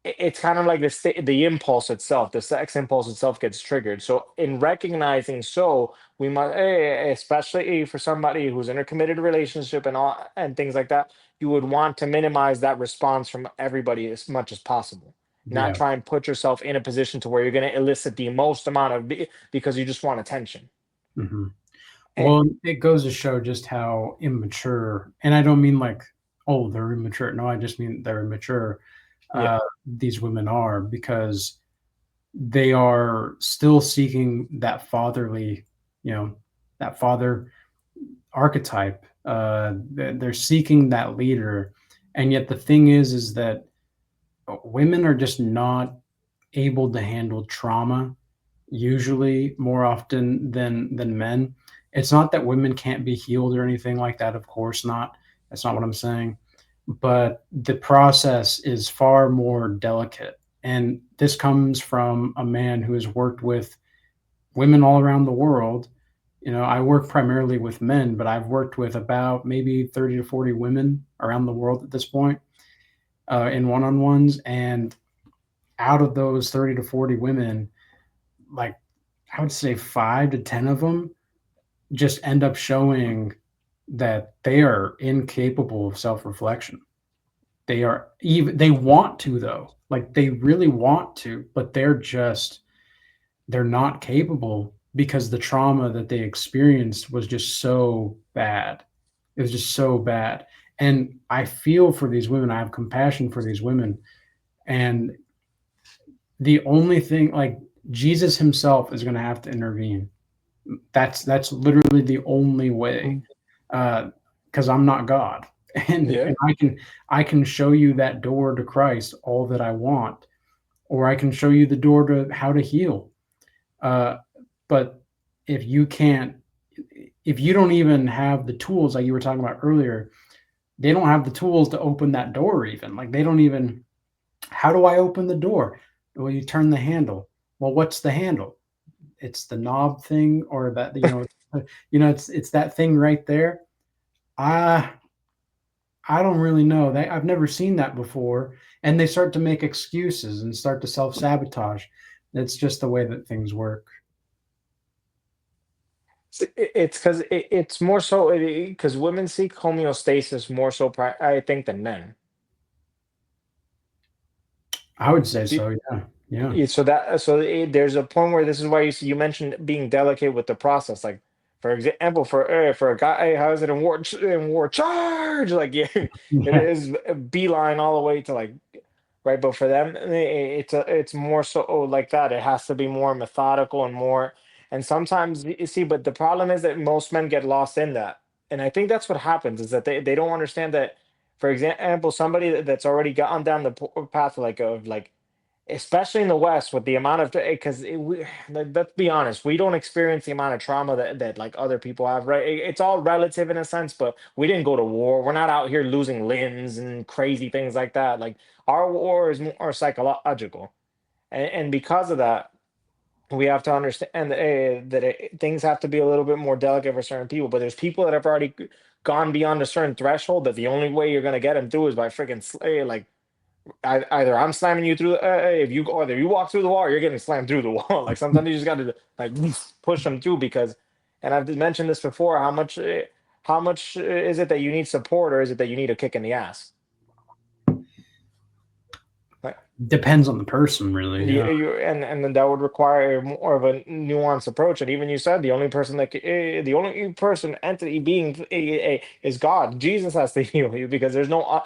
it's kind of like the impulse itself, the sex impulse itself gets triggered. So in recognizing, so we must, especially for somebody who's in a committed relationship and all and things like that, you would want to minimize that response from everybody as much as possible. Not Yeah. try and put yourself in a position to where you're going to elicit the most amount of because you just want attention. Hmm. And Well, it goes to show just how immature, and I don't mean like, oh, they're immature. No, I just mean they're immature. yeah, These women are, because they are still seeking that fatherly, you know, that father archetype. They're seeking that leader, and yet the thing is that women are just not able to handle trauma, usually more often than men. It's not that women can't be healed or anything like that, of course not. That's not what I'm saying. But the process is far more delicate. And this comes from a man who has worked with women all around the world. I work primarily with men, but I've worked with about maybe 30 to 40 women around the world at this point, in one on ones. And out of those 30 to 40 women, like, I would say 5 to 10 of them just end up showing that they are incapable of self-reflection. They want to, though. Like, they really want to, but they're not capable because the trauma that they experienced was just so bad. It was just so bad. And I feel for these women. I have compassion for these women. And the only thing, like, Jesus himself is going to have to intervene. That's literally the only way, mm, because I'm not God, and yeah. I can show you that door to Christ all that I want, or I can show you the door to how to heal. Uh, but if you can't, if you don't even have the tools, like you were talking about earlier, they don't have the tools to open that door. Even like they don't even. How do I open the door? Well, you turn the handle. Well, what's the handle? It's the knob thing, or that it's that thing right there. I I don't really know. I've never seen that before, and they start to make excuses and start to self sabotage. It's just the way that things work. It's because it's more so because women seek homeostasis more so, I think, than men. I would say so. Yeah, yeah, There's a point where this is why you mentioned being delicate with the process. Like for example, for a guy, hey, how is it in war charge? Like yeah, it yeah. is a beeline all the way to like right. But for them, it's more so like that. It has to be more methodical and more. And sometimes you see, but the problem is that most men get lost in that. And I think that's what happens is that they don't understand that. For example, somebody that's already gotten down the path like of like especially in the West with the amount of, because let's be honest, we don't experience the amount of trauma that like other people have, right? It's all relative in a sense, but we didn't go to war. We're not out here losing limbs and crazy things like that. Like our war is more psychological, and because of that, we have to understand that things have to be a little bit more delicate for certain people. But there's people that have already gone beyond a certain threshold that the only way you're gonna get them through is by freaking like either I'm slamming you through if you or either you walk through the wall or you're getting slammed through the wall. Like sometimes you just got to like push them through because, and I've mentioned this before. How much is it that you need support, or is it that you need a kick in the ass? Like, Depends on the person, really. Yeah. and then that would require more of a nuanced approach. And even you said the only person the only person entity being is God. Jesus has to heal you because there's no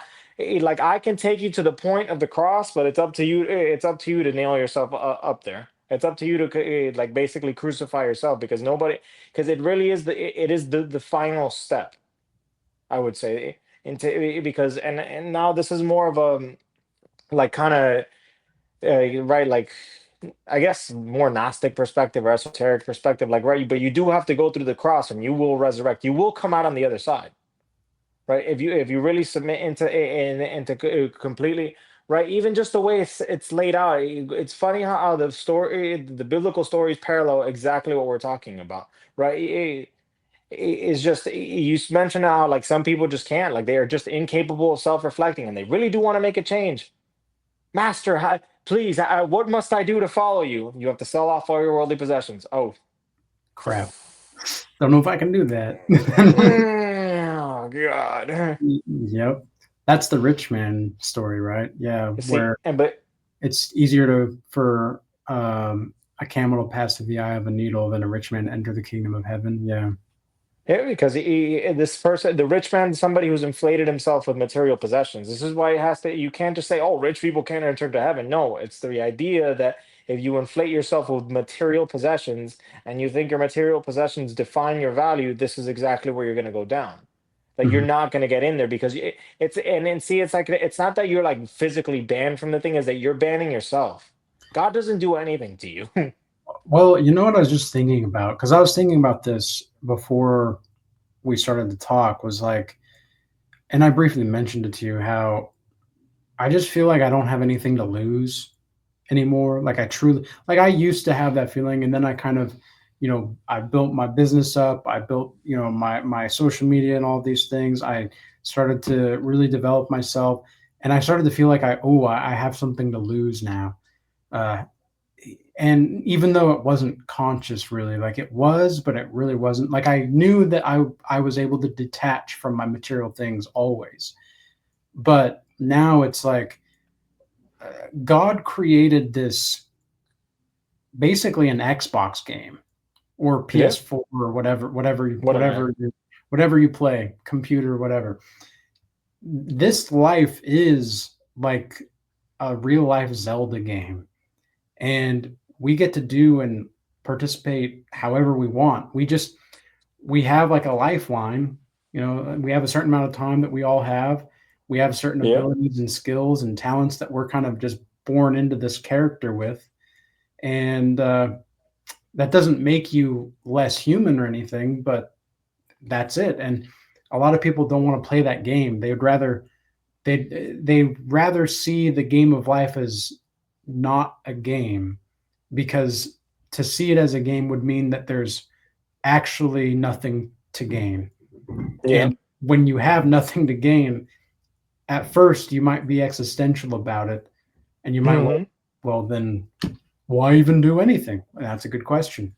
like I can take you to the point of the cross, but it's up to you. It's up to you to nail yourself up there. It's up to you to like basically crucify yourself because nobody, because it really is it is the final step. I would say into because and now this is more of a like kind of right, like I guess more Gnostic perspective or esoteric perspective, like right, but you do have to go through the cross and you will resurrect. You will come out on the other side, right? If you really submit into completely right, even just the way it's laid out, it's funny how the story, the biblical stories parallel exactly what we're talking about, right? It's just you mentioned how like some people just can't, like they are just incapable of self-reflecting, and they really do want to make a change. Master, please, what must I do to follow you? You have to sell off all your worldly possessions. Oh, Crap. Don't know if I can do that. oh God. Yep. That's the rich man story, right? Yeah, See, where and but it's easier for a camel to pass through the eye of a needle than a rich man to enter the kingdom of heaven. Yeah. yeah, because this person, the rich man, is somebody who's inflated himself with material possessions. This is why it has to. You can't just say, "Oh, rich people can't enter to heaven." No, it's the idea that if you inflate yourself with material possessions and you think your material possessions define your value, this is exactly where you're going to go down. Like you're Mhm. not going to get in there because it's and see, it's like it's not that you're like physically banned from the thing; is that you're banning yourself. God doesn't do anything to you. Well, you know what I was just thinking about, because I was thinking about this before we started to talk, was like, and I briefly mentioned it to you, how I just feel like I don't have anything to lose anymore. Like I truly, like I used to have that feeling, and then I kind of, I built my business up. I built, my social media and all these things. I started to really develop myself, and I started to feel like I have something to lose now. Uh, and even though it wasn't conscious, really, like it was, but it really wasn't. Like I knew that I was able to detach from my material things always, but now it's like God created this basically an Xbox game or Yeah, PS4 or whatever, whatever. whatever you play, computer, whatever. This life is like a real life Zelda game, and we get to do and participate however we want. We have like a lifeline. We have a certain amount of time that we all have. We have certain Yeah. abilities and skills and talents that we're kind of just born into this character with, and that doesn't make you less human or anything, but that's it. And a lot of people don't want to play that game. They rather see the game of life as not a game, because to see it as a game would mean that there's actually nothing to gain. Yeah. And when you have nothing to gain, at first you might be existential about it, and you might, Hmm. well, then why even do anything? That's a good question.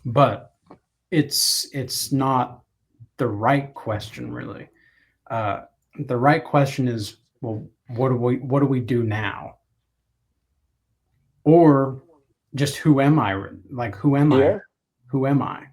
But it's not the right question, really. Uh, the right question is, well, what do we do now? Or just who am I? Like who am I? Yeah. Who am I?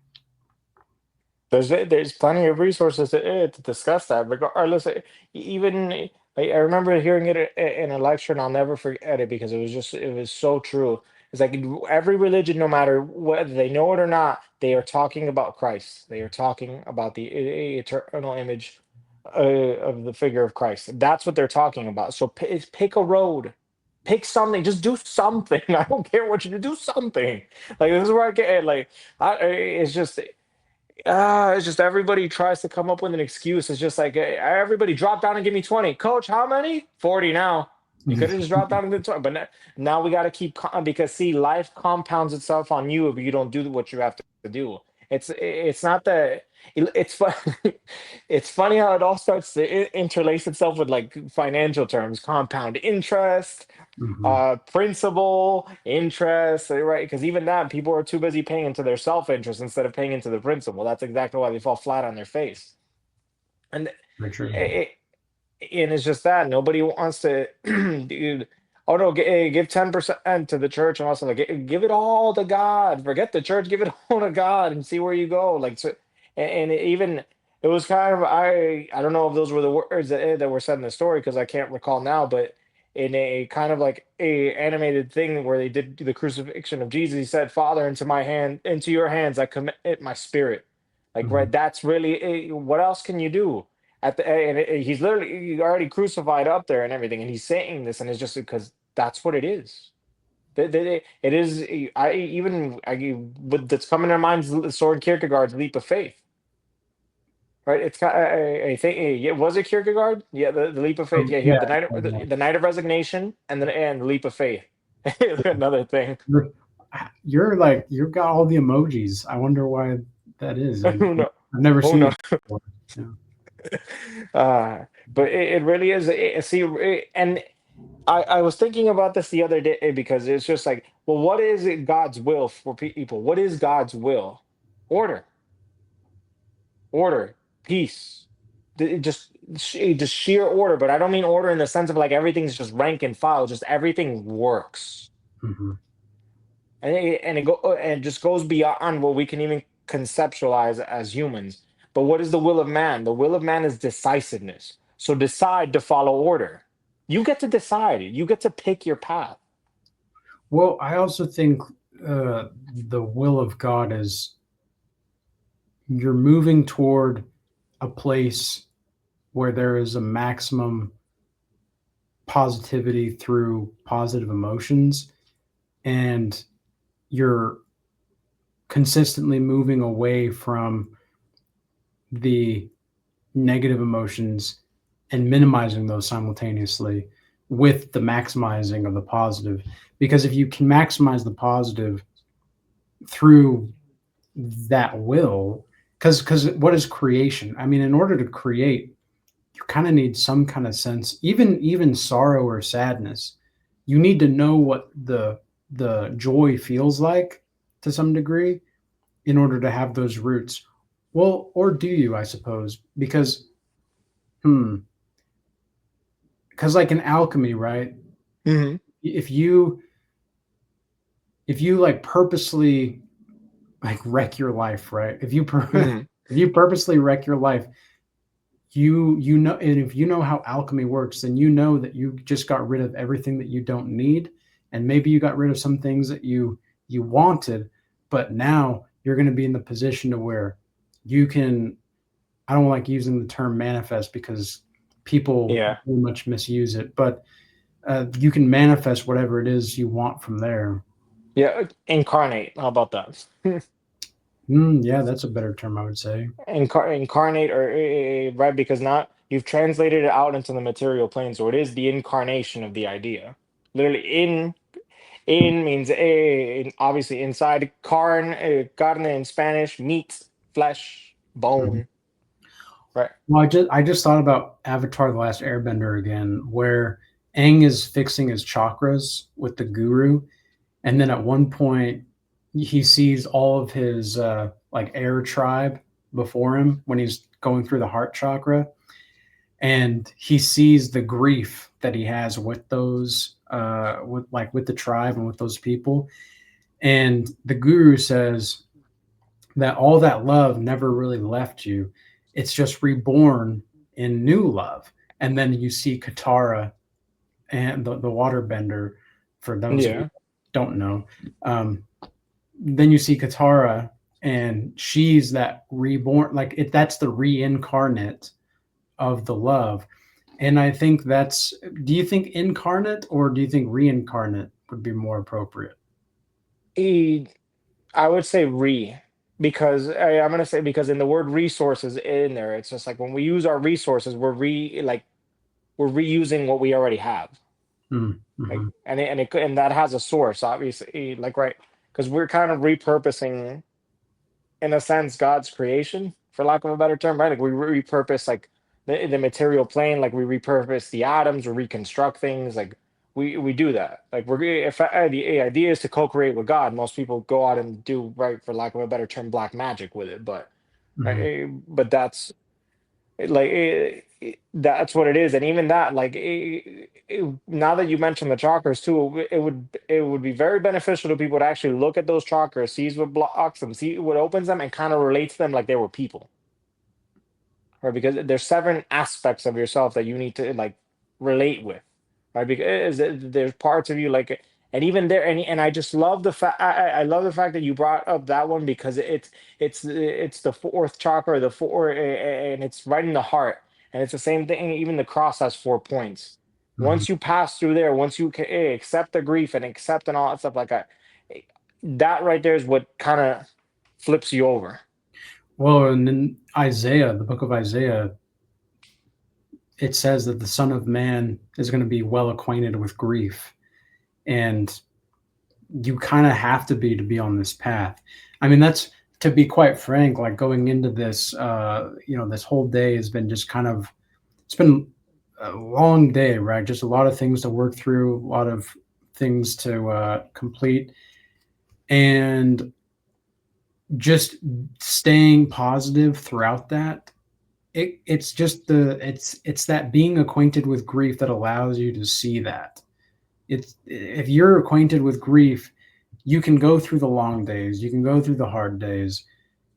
There's plenty of resources to discuss that. Regardless, even I remember hearing it in a lecture, and I'll never forget it because it was so true. It's like every religion, no matter whether they know it or not, they are talking about Christ. They are talking about the eternal image of the figure of Christ. That's what they're talking about. So pick a road, pick something, just do something. I don't care what you do, do something. Like this is where I get like it's just everybody tries to come up with an excuse. It's just like everybody drop down and give me 20. Coach, how many? 40 now. You could have just dropped down and did 20, but now we got to keep because see, life compounds itself on you if you don't do what you have to do. It's not that it's fun. It's funny how it all starts to interlace itself with like financial terms, compound interest, Mhm. principal, interest, right? Because even that, people are too busy paying into their self-interest instead of paying into the principal. That's exactly why they fall flat on their face. And For sure. it, and it's just that nobody wants to, dude. Oh no, give 10% to the church, and also like give it all to God. Forget the church, give it all to God, and see where you go. Like so, and even it was kind of I don't know if those were the words that were said in the story because I can't recall now, but in a kind of like a animated thing where they did the crucifixion of Jesus, he said, "Father, into your hands, I commit my spirit." Like Mhm. right, that's really what else can you do? At the he's literally already crucified up there and everything, and he's saying this, and it's just because that's what it is. It is. I even what that's coming to mind is Soren Kierkegaard's leap of faith, right? It's kind. I think yeah, was it Kierkegaard? Yeah, the leap of faith. Oh, Yeah, he yeah. had the night of resignation and the leap of faith. Another thing. You're like you've got all the emojis. I wonder why that is. I've Who know? never Who seen knows? it before. Yeah. Uh, but it really is. See, and I was thinking about this the other day because it's just like, well, what is it God's will for people? What is God's will? Order, order, peace. Just sheer order. But I don't mean order in the sense of like everything's just rank and file. Just everything works, Mhm. and it just goes beyond what we can even conceptualize as humans. But what is the will of man? The will of man is decisiveness. So decide to follow order. You get to decide. You get to pick your path. Well, I also think the will of God is you're moving toward a place where there is a maximum positivity through positive emotions, and you're consistently moving away from the negative emotions and minimizing those simultaneously with the maximizing of the positive. Because if you can maximize the positive through that will, because what is creation? I mean, in order to create, you kind of need some kind of sense, even sorrow or sadness. You need to know what the joy feels like to some degree in order to have those roots. Well, or do you, I suppose? Because hmm, because like in alchemy, right? Hmm. If you if you like purposely like wreck your life, right? If you Hmm. if you purposely wreck your life, you know, and if you know how alchemy works, then you know that you just got rid of everything that you don't need, and maybe you got rid of some things that you wanted, but now you're going to be in the position to where you can. I don't like using the term manifest because people Yeah. very much misuse it, but you can manifest whatever it is you want from there. Yeah. Incarnate. How about that? Yeah, that's a better term, I would say. Incarnate, or right? Because not you've translated it out into the material plane, so it is the incarnation of the idea. Literally, in means obviously inside. Carne in Spanish, meat, flesh, Mhm. bone. Right. Well, I just thought about Avatar: The Last Airbender again, where Aang is fixing his chakras with the guru, and then at one point he sees all of his like air tribe before him when he's going through the heart chakra, and he sees the grief that he has with those with the tribe and with those people, and the guru says that all that love never really left you. It's just reborn in new love. And then you see Katara and the waterbender, for those who Yeah. don't know. Um, then you see Katara, and she's that reborn, like that's the reincarnate of the love. And I think that's, do you think incarnate or do you think reincarnate would be more appropriate? E- I would say because I'm gonna say because in the word resources in there, it's just like when we use our resources, we're reusing what we already have. Like, Mm-hmm. and that has a source, obviously, like, right, because we're kind of repurposing, in a sense, God's creation, for lack of a better term, right? Like we repurpose like the material plane, like we repurpose the atoms, we reconstruct things, like we do that. Like if the idea is to co-create with God, most people go out and do, right, for lack of a better term, black magic with it, but Mm-hmm. but that's that's what it is. And even that, like now that you mentioned the chakras too, it would be very beneficial to people to actually look at those chakras, see what blocks them, see what opens them, and kind of relate to them like they were people, right? Because there's seven aspects of yourself that you need to like relate with, right? Because there's parts of you like, and even there, and I just love the fact, I love the fact that you brought up that one, because it's the fourth chakra, the four, and it's right in the heart, and it's the same thing. Even the cross has 4 points. Mm-hmm. Once you pass through there, once you accept the grief and accept and all that stuff like that, that right there is what kind of flips you over. Well, and in Isaiah, the book of Isaiah, it says that the Son of Man is going to be well acquainted with grief. And you kind of have to be on this path. I mean, that's, to be quite frank, like going into this, this whole day has been just kind of, it's been a long day, right? Just a lot of things to work through, a lot of things to complete, and just staying positive throughout that. It's just it's that being acquainted with grief that allows you to see that. It's, if you're acquainted with grief, you can go through the long days, you can go through the hard days,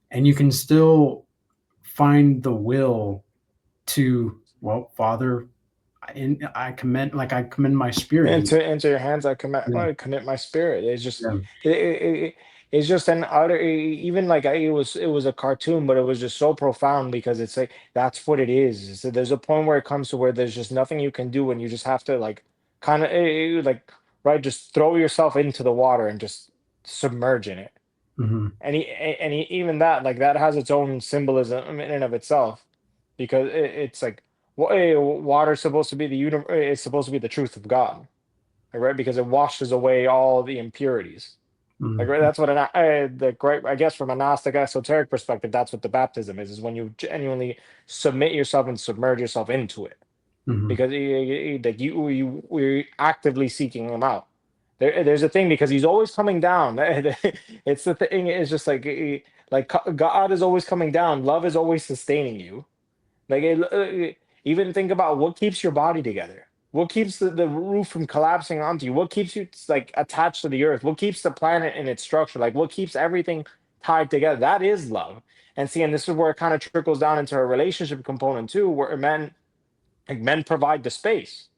and you can still find the will to, well, Father, I commend my spirit. Into your hands Yeah, I commit my spirit. It's just yeah. it's just an utter, even like it was a cartoon, but it was just so profound, because it's like that's what it is. So there's a point where it comes to where there's just nothing you can do, and you just have to like kind of like, right, just throw yourself into the water and just submerge in it. Mhm. Even that, like, that has its own symbolism in and of itself, because it's like water is supposed to be the universe, it's supposed to be the truth of God, like, right, because it washes away all the impurities, like, right, Mhm. that's what the great, I guess, from a Gnostic esoteric perspective, that's what the baptism is when you genuinely submit yourself and submerge yourself into it, Mhm. because like we're actively seeking him out. There's a thing, because he's always coming down. It's the thing. It's just like God is always coming down. Love is always sustaining you. Like even think about what keeps your body together. What keeps the roof from collapsing onto you? What keeps you like attached to the earth? What keeps the planet in its structure? Like what keeps everything tied together? That is love. And see, and this is where it kind of trickles down into a relationship component too, where men provide the space.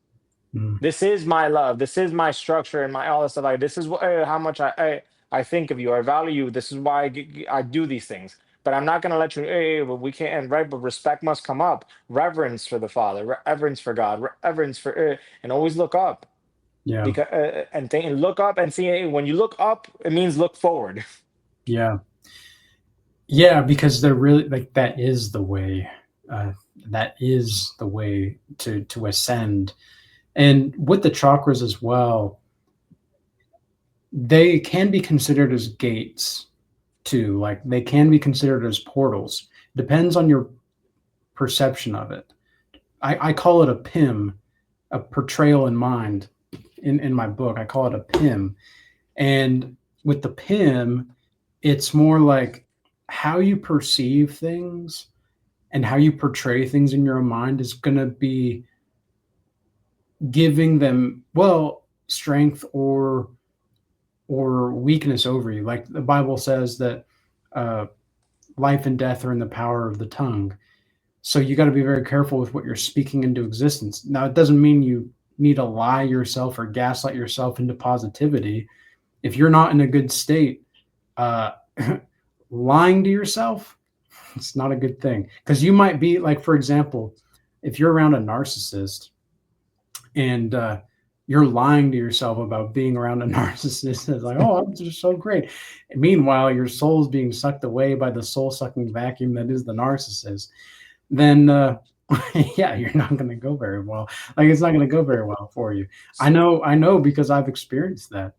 Mhm. This is my love. This is my structure and my all this stuff. Like this is what how much I think of you. I value you. This is why I do these things. But I'm not gonna let you. Hey, but we can't. Right, but respect must come up. Reverence for the Father. Reverence for God. Reverence for and always look up, Yeah. because and look up and see. When you look up, it means look forward. Yeah. Yeah, because they're really like, that is the way. Uh, that is the way to ascend. And with the chakras as well, they can be considered as gates too. Like they can be considered as portals. Depends on your perception of it. I call it a PIM, a portrayal in mind. In my book, I call it a PIM. And with the PIM, it's more like how you perceive things and how you portray things in your mind is going to be giving them, well, strength or weakness over you. Like the Bible says that uh, life and death are in the power of the tongue. So you got to be very careful with what you're speaking into existence. Now, it doesn't mean you need to lie yourself or gaslight yourself into positivity. If you're not in a good state, uh, lying to yourself, it's not a good thing. Because you might be like, for example, if you're around a narcissist and you're lying to yourself about being around a narcissist, it's like, oh, I'm just so great. And meanwhile, your soul's being sucked away by the soul sucking vacuum that is the narcissist. Then yeah, you're not going to go very well. Like, it's not going to go very well for you. I know because I've experienced that.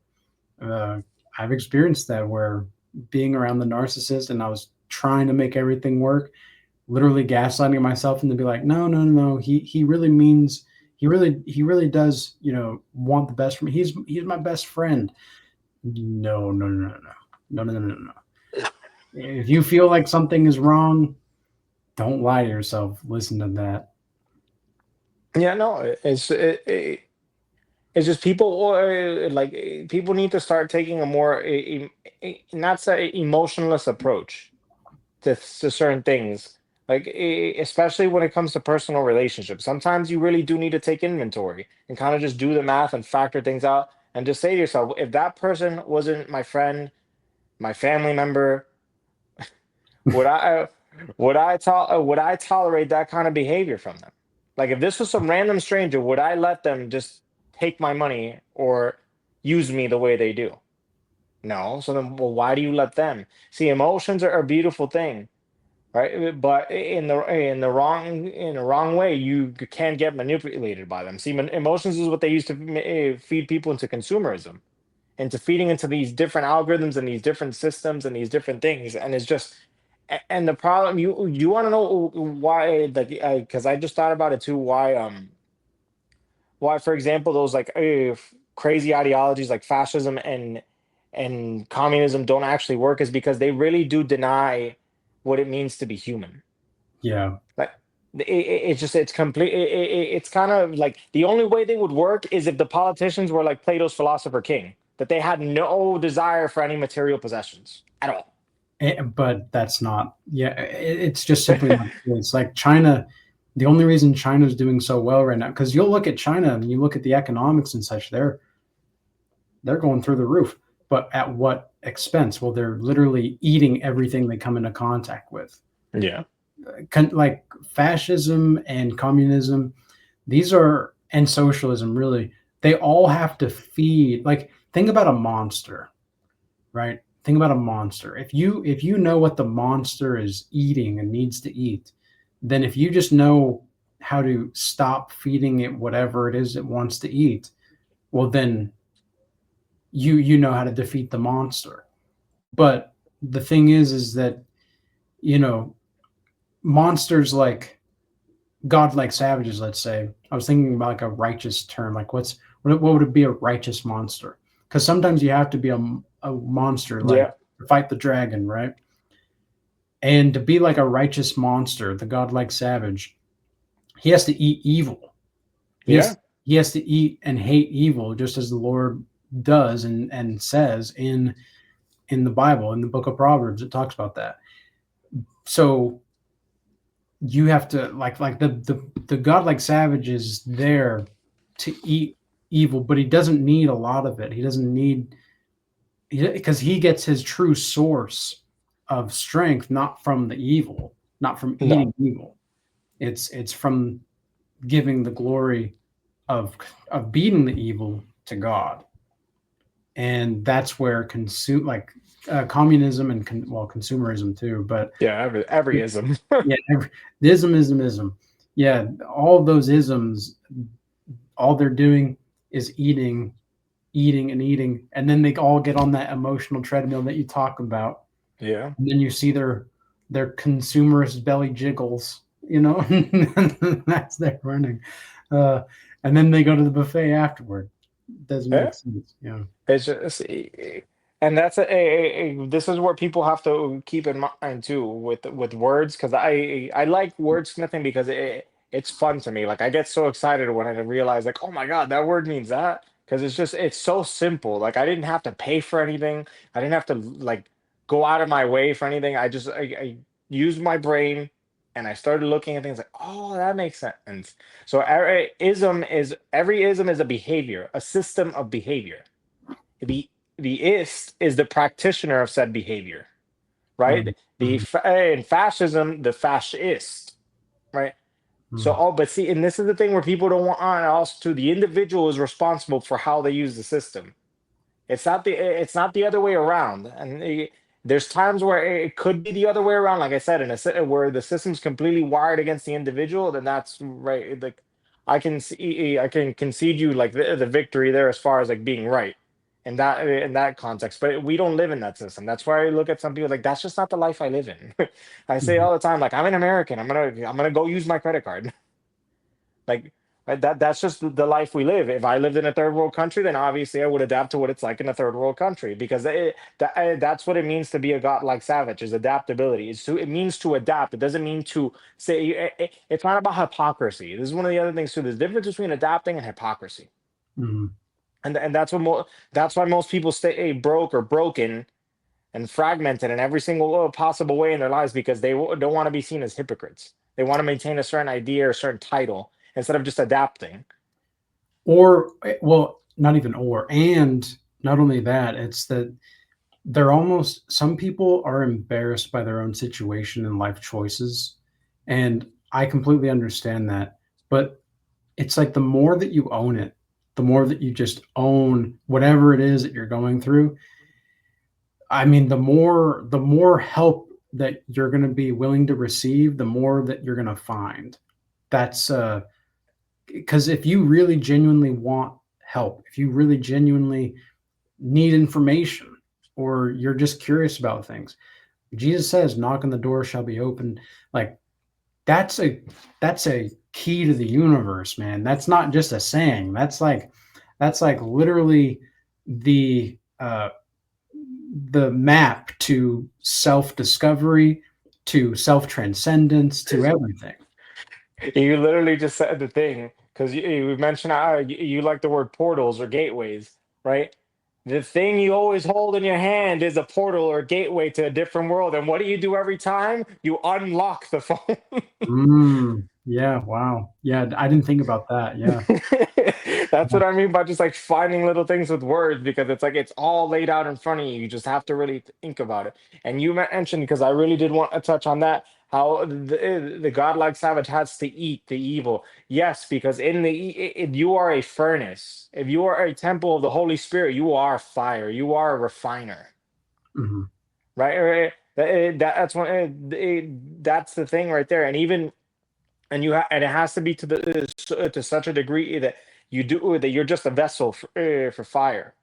uh, I've experienced that, where being around the narcissist and I was trying to make everything work, literally gaslighting myself, and to be like, no, no, no, no, he really means, he really does, want the best for me. He's my best friend. No, no, no, no, no, no, no, no, no. If you feel like something is wrong, don't lie to yourself. Listen to that. Yeah, no, it's just people, or like people need to start taking a more not say emotionless approach to certain things. Like especially when it comes to personal relationships, sometimes you really do need to take inventory and kind of just do the math and factor things out, and just say to yourself, if that person wasn't my friend, my family member, would I would I tolerate that kind of behavior from them? Like if this was some random stranger, would I let them just take my money or use me the way they do? No. So then, well, why do you let them? See, emotions are a beautiful thing, right? But in the wrong way, you can get manipulated by them. See, emotions is what they used to feed people into consumerism, into feeding into these different algorithms and these different systems and these different things, and it's just and the problem, you want to know why, like, because I just thought about it too, why, for example, those like crazy ideologies like fascism and communism don't actually work, is because they really do deny what it means to be human. Yeah. Like it's just it's complete. It's kind of like the only way they would work is if the politicians were like Plato's philosopher king, that they had no desire for any material possessions at all. But that's not, yeah, it's just simply not true. It's like China. The only reason China's doing so well right now, because you'll look at China and you look at the economics and such, they're going through the roof. But at what expense? Well, they're literally eating everything they come into contact with. Yeah. Like fascism and communism, these are, and socialism, really, they all have to feed. Like, think about a monster, right? Think about a monster. If you know what the monster is eating and needs to eat, then if you just know how to stop feeding it whatever it is it wants to eat, well, then you know how to defeat the monster. But the thing is that, you know monsters like godlike savages, let's say. I was thinking about like a righteous term, like what would it be, a righteous monster? Because sometimes you have to be a monster, like Yeah. to fight the dragon, right? And to be like a righteous monster, the godlike savage, he has to eat evil. He Yeah. has he has to eat and hate evil, just as the Lord does and says in the Bible, in the book of Proverbs. It talks about that. So you have to, like the godlike savage is there to eat evil, but he doesn't need a lot of it. He doesn't need, because he gets his true source of strength not from the evil, not from No. eating evil. It's from giving the glory of beating the evil to God. And that's where communism and consumerism too, but Yeah. Every ism. yeah, the ism. Yeah, all of those isms, all they're doing is eating, eating, and eating, and then they all get on that emotional treadmill that you talk about, Yeah. and then you see their consumerist belly jiggles, that's their running, uh, and then they go to the buffet afterward. Doesn't Yeah. make sense. Yeah. It's just, and that's this is where people have to keep in mind too with words, because I like wordsmithing because it's fun to me. Like I get so excited when I realize like, oh my God, that word means that, because it's so simple. Like I didn't have to pay for anything. I didn't have to like go out of my way for anything. I used my brain and I started looking at things like, oh, that makes sense. So every ism is a behavior, a system of behavior. the the ist is the practitioner of said behavior, right? Mhm. In fascism, the fascist, right? So, Mm. but see, and this is the thing where people don't want on also too. The individual is responsible for how they use the system. It's not the other way around. And there's times where it could be the other way around. Like I said, where the system's completely wired against the individual, then that's right. Like I can concede you like the victory there as far as like being right in that context. But we don't live in that system. That's why I look at some people like that's just not the life I live in. I say Mhm. all the time, like I'm an American. I'm gonna go use my credit card. Like that's just the life we live. If I lived in a third world country, then obviously I would adapt to what it's like in a third world country because that's what it means to be a godlike savage is adaptability. It means to adapt. It doesn't mean to say it's not about hypocrisy. This is one of the other things too. There's a difference between adapting and hypocrisy, Mhm. and that's why most people stay broke or broken and fragmented in every single possible way in their lives because they don't want to be seen as hypocrites. They want to maintain a certain idea or a certain title instead of just adapting. Or, well, not even or, and not only that, it's that they're almost some people are embarrassed by their own situation and life choices. And I completely understand that. But it's like the more that you own it, the more that you just own whatever it is that you're going through, I mean, the more help that you're going to be willing to receive, the more that you're going to find. That's because if you really genuinely want help, if you really genuinely need information, or you're just curious about things, Jesus says, "Knock on the door shall be open." Like that's a that's a key to the universe, man. That's not just a saying. That's like literally the the map to self discovery, to self transcendence, to everything. You literally just said the thing because you mentioned how you like the word portals or gateways, right? The thing you always hold in your hand is a portal or gateway to a different world. And what do you do every time? You unlock the phone. Yeah, wow. Yeah, I didn't think about that. Yeah. That's what I mean by just like finding little things with words because it's like it's all laid out in front of you. You just have to really think about it. And you mentioned because I really did want to touch on that how the godlike savage has to eat the evil. Yes, because you are a furnace. If you are a temple of the Holy Spirit, you are fire. You are a refiner, Mhm. right? That's the thing right there. And even and it has to be to such a degree that you're just a vessel for fire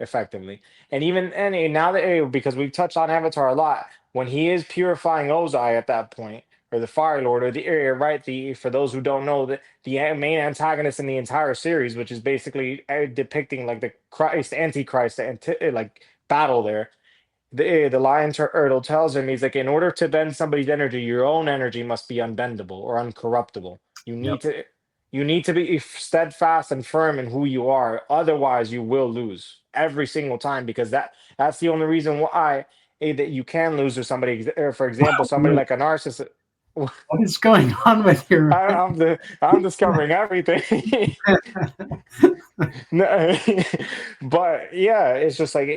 effectively. And even now that because we've touched on Avatar a lot, when he is purifying Ozai at that point, or the Fire Lord, or the area, right? The For those who don't know, the main antagonist in the entire series, which is basically depicting like the Christ Antichrist like battle there, the lion turtle tells him, he's like, in order to bend somebody's energy, your own energy must be unbendable or uncorruptible. You Yep. need to you need to be steadfast and firm in who you are. Otherwise, you will lose every single time because that's the only reason why that you can lose to somebody. For example, somebody Wait, like a narcissist. what is going on with your I'm discovering everything. No, but yeah, it's just like,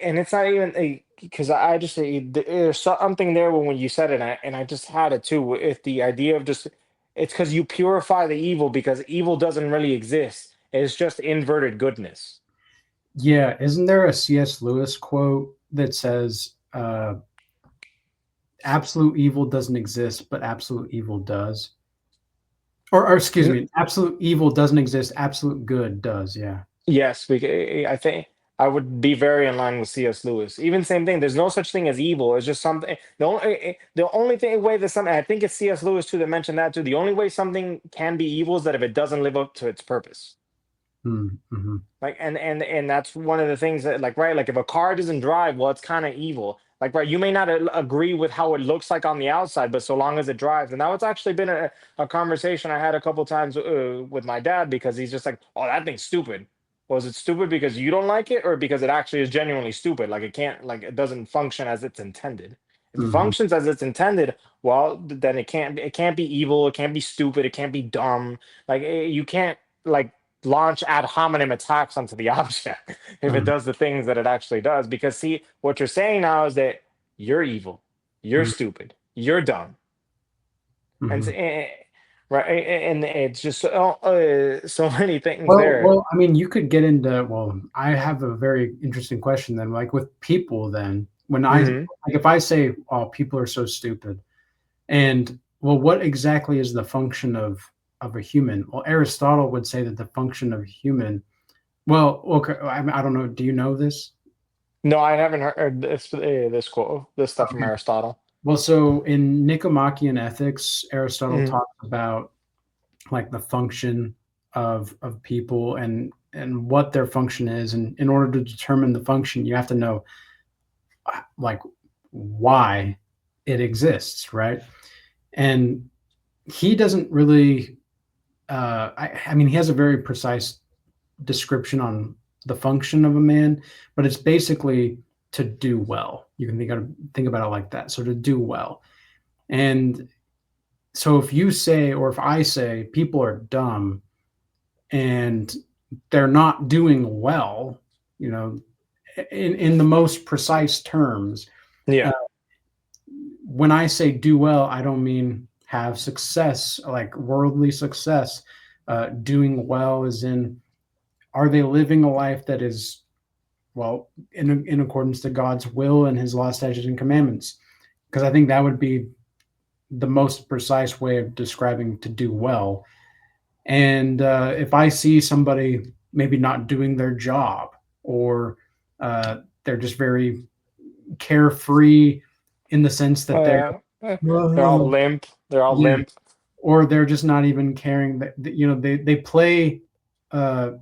and it's not even because I just there's something there when you said it, and I just had it too. If the idea of just it's because you purify the evil because evil doesn't really exist. It's just inverted goodness. Yeah, isn't there a C.S. Lewis quote that says absolute evil doesn't exist, but absolute evil does? Or excuse N- me, absolute evil doesn't exist, absolute good does. Yeah. Yes, I think I would be very in line with C.S. Lewis. Even same thing. There's no such thing as evil. It's just something. The only thing way that something. I think it's C.S. Lewis too that mentioned that too. The only way something can be evil is that if it doesn't live up to its purpose. Mm-hmm. Like and that's one of the things that like right like if a car doesn't drive, well, it's kind of evil. Like right, you may not agree with how it looks like on the outside, but so long as it drives. And now it's actually been a conversation I had a couple times with my dad because he's just like, oh, that thing's stupid. Was it stupid because you don't like it, or because it actually is genuinely stupid? Like it can't, like it doesn't function as it's intended. If it Mm-hmm. functions as it's intended, well, then it can't be evil, it can't be stupid, it can't be dumb. Like you can't like launch ad hominem attacks onto the object if it Mm-hmm. does the things that it actually does. Because see, what you're saying now is that you're evil, you're stupid, you're dumb, and Mm-hmm. right? And it's just so many things there. Well, I mean, you could get into, well, I have a very interesting question then, like with people then, when like Hmm. if I say, oh, people are so stupid, and well, what exactly is the function of a human? Well, Aristotle would say that the function of a human, well, okay, I don't know, do you know this? No, I haven't heard this quote, this stuff from Okay. Aristotle. Well, so in Nicomachean Ethics, Aristotle Hmm. talks about like the function of people and what their function is, and in order to determine the function, you have to know like why it exists, right? And he doesn't really I mean he has a very precise description on the function of a man, but it's basically to do well. You can think about it like that. So to do well. And so if you say, or if I say people are dumb and they're not doing well, you know, in the most precise terms, uh, Yeah. when I say do well, I don't mean have success, like worldly success. Doing well is in, are they living a life that is, well, in accordance to God's will and his law, statutes, and commandments? Because I think that would be the most precise way of describing to do well. And if I see somebody maybe not doing their job, or they're just very carefree in the sense that they're, They're all "Whoa," limp. They're all yeah, limp. or they're just not even caring that, you know, they play, uh,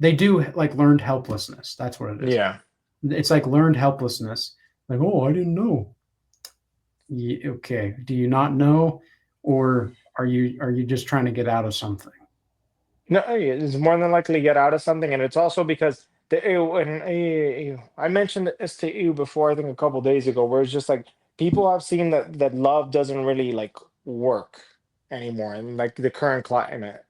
they do like learned helplessness. That's what it is. Yeah. It's like learned helplessness. Like, oh, I didn't know. Okay, do you not know, or are you just trying to get out of something? No, it's more than likely to get out of something, and it's also because and I mentioned this to you before, I think a couple days ago, where it's just like people have seen that love doesn't really like work anymore in like the current climate.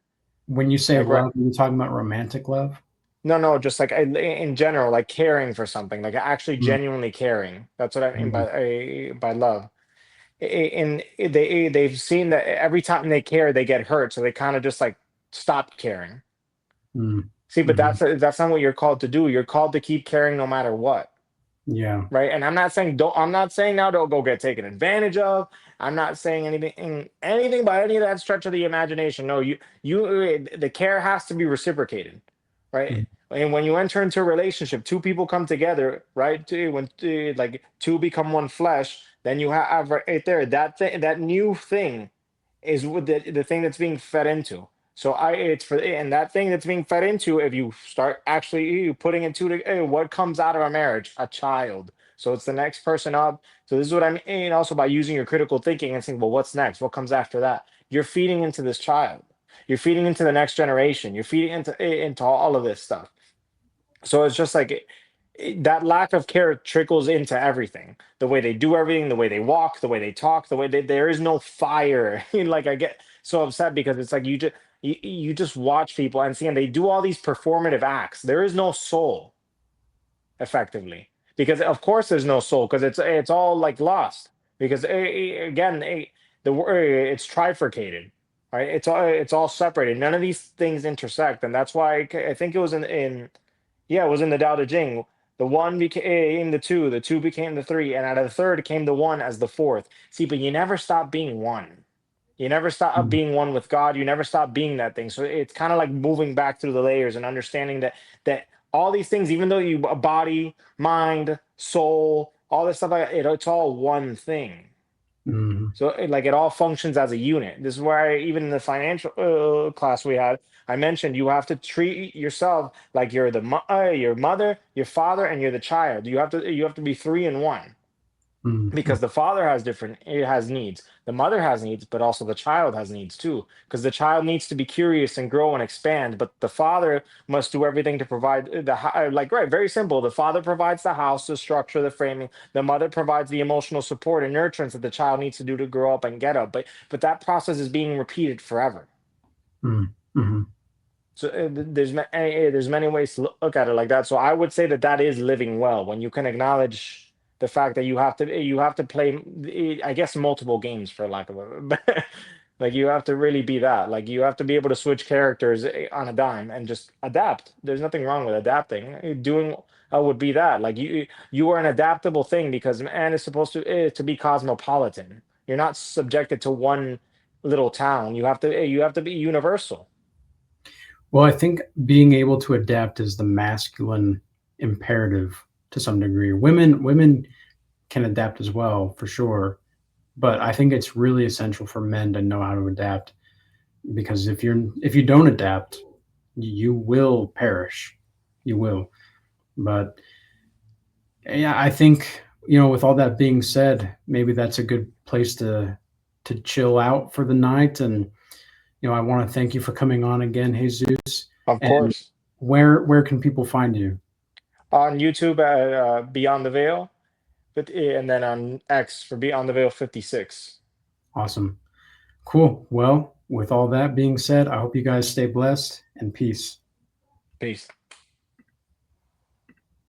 When you say Like, right? love, are you talking about romantic love? No, no, just like in general, like caring for something, like actually Mm, genuinely caring. That's what I mean mm, by love. And they've seen that every time they care, they get hurt, so they kind of just like stop caring. mm, See, but mhm. that's not what you're called to do. You're called to keep caring no matter what, Yeah. right? And I'm not saying now don't go get taken advantage of. I'm not saying anything by any of that stretch of the imagination. No, the care has to be reciprocated, Mm, right? And when you enter into a relationship, two people come together, right? When like two become one flesh, then you have right there that thing, that new thing is with the thing that's being fed into. So it's for and that thing that's being fed into. If you start actually putting into what comes out of a marriage, a child. So it's the next person up. So this is what I mean. Also by using your critical thinking and saying, well, what's next? What comes after that? You're feeding into this child. You're feeding into the next generation. You're feeding into all of this stuff. So it's just like that lack of care trickles into everything. The way they do everything, the way they walk, the way they talk, the way there is no fire. Like I get so upset because it's like you just watch people and see, and they do all these performative acts. There is no soul, effectively, because of course there's no soul because it's all like lost because again the word it's trifurcated, right? It's all separated. None of these things intersect, and that's why I think it was in yeah, it was in the Tao Te Ching. The one became the two became the three, and out of the third came the one as the fourth. See, but you never stop being one. You never stop mm, being one with God. You never stop being that thing. So it's kind of like moving back through the layers and understanding that all these things, even though you body, mind, soul, all this stuff, like it's all one thing. mhm, So like it all functions as a unit. This is where even in the financial class we had, I mentioned you have to treat yourself like you're your mother, your father, and you're the child. You have to be three in one mm, mm, because the father has different it has needs, the mother has needs, but also the child has needs too, because the child needs to be curious and grow and expand, but the father must do everything to provide like right, very simple. The father provides the house, the structure, the framing. The mother provides the emotional support and nurturance that the child needs to do to grow up and get up, but that process is being repeated forever. mm, mhm. So there's many ways to look at it like that. So I would say that is living well when you can acknowledge the fact that you have to play, I guess, multiple games for lack of a Like you have to really be that. Like you have to be able to switch characters on a dime and just adapt. There's nothing wrong with adapting. Doing would be that. Like you are an adaptable thing because man is supposed to be cosmopolitan. You're not subjected to one little town. You have to be universal. Well, I think being able to adapt is the masculine imperative to some degree. Women can adapt as well, for sure, but I think it's really essential for men to know how to adapt, because if you don't adapt, you will perish. You will. But yeah, I think, with all that being said, maybe that's a good place to chill out for the night. And I want to thank you for coming on again, Jesus. Of And course. where can people find you? On YouTube at Beyond the Veil, but and then on X for Beyond the Veil 56. Awesome. Cool. Well, with all that being said, I hope you guys stay blessed and peace. Peace.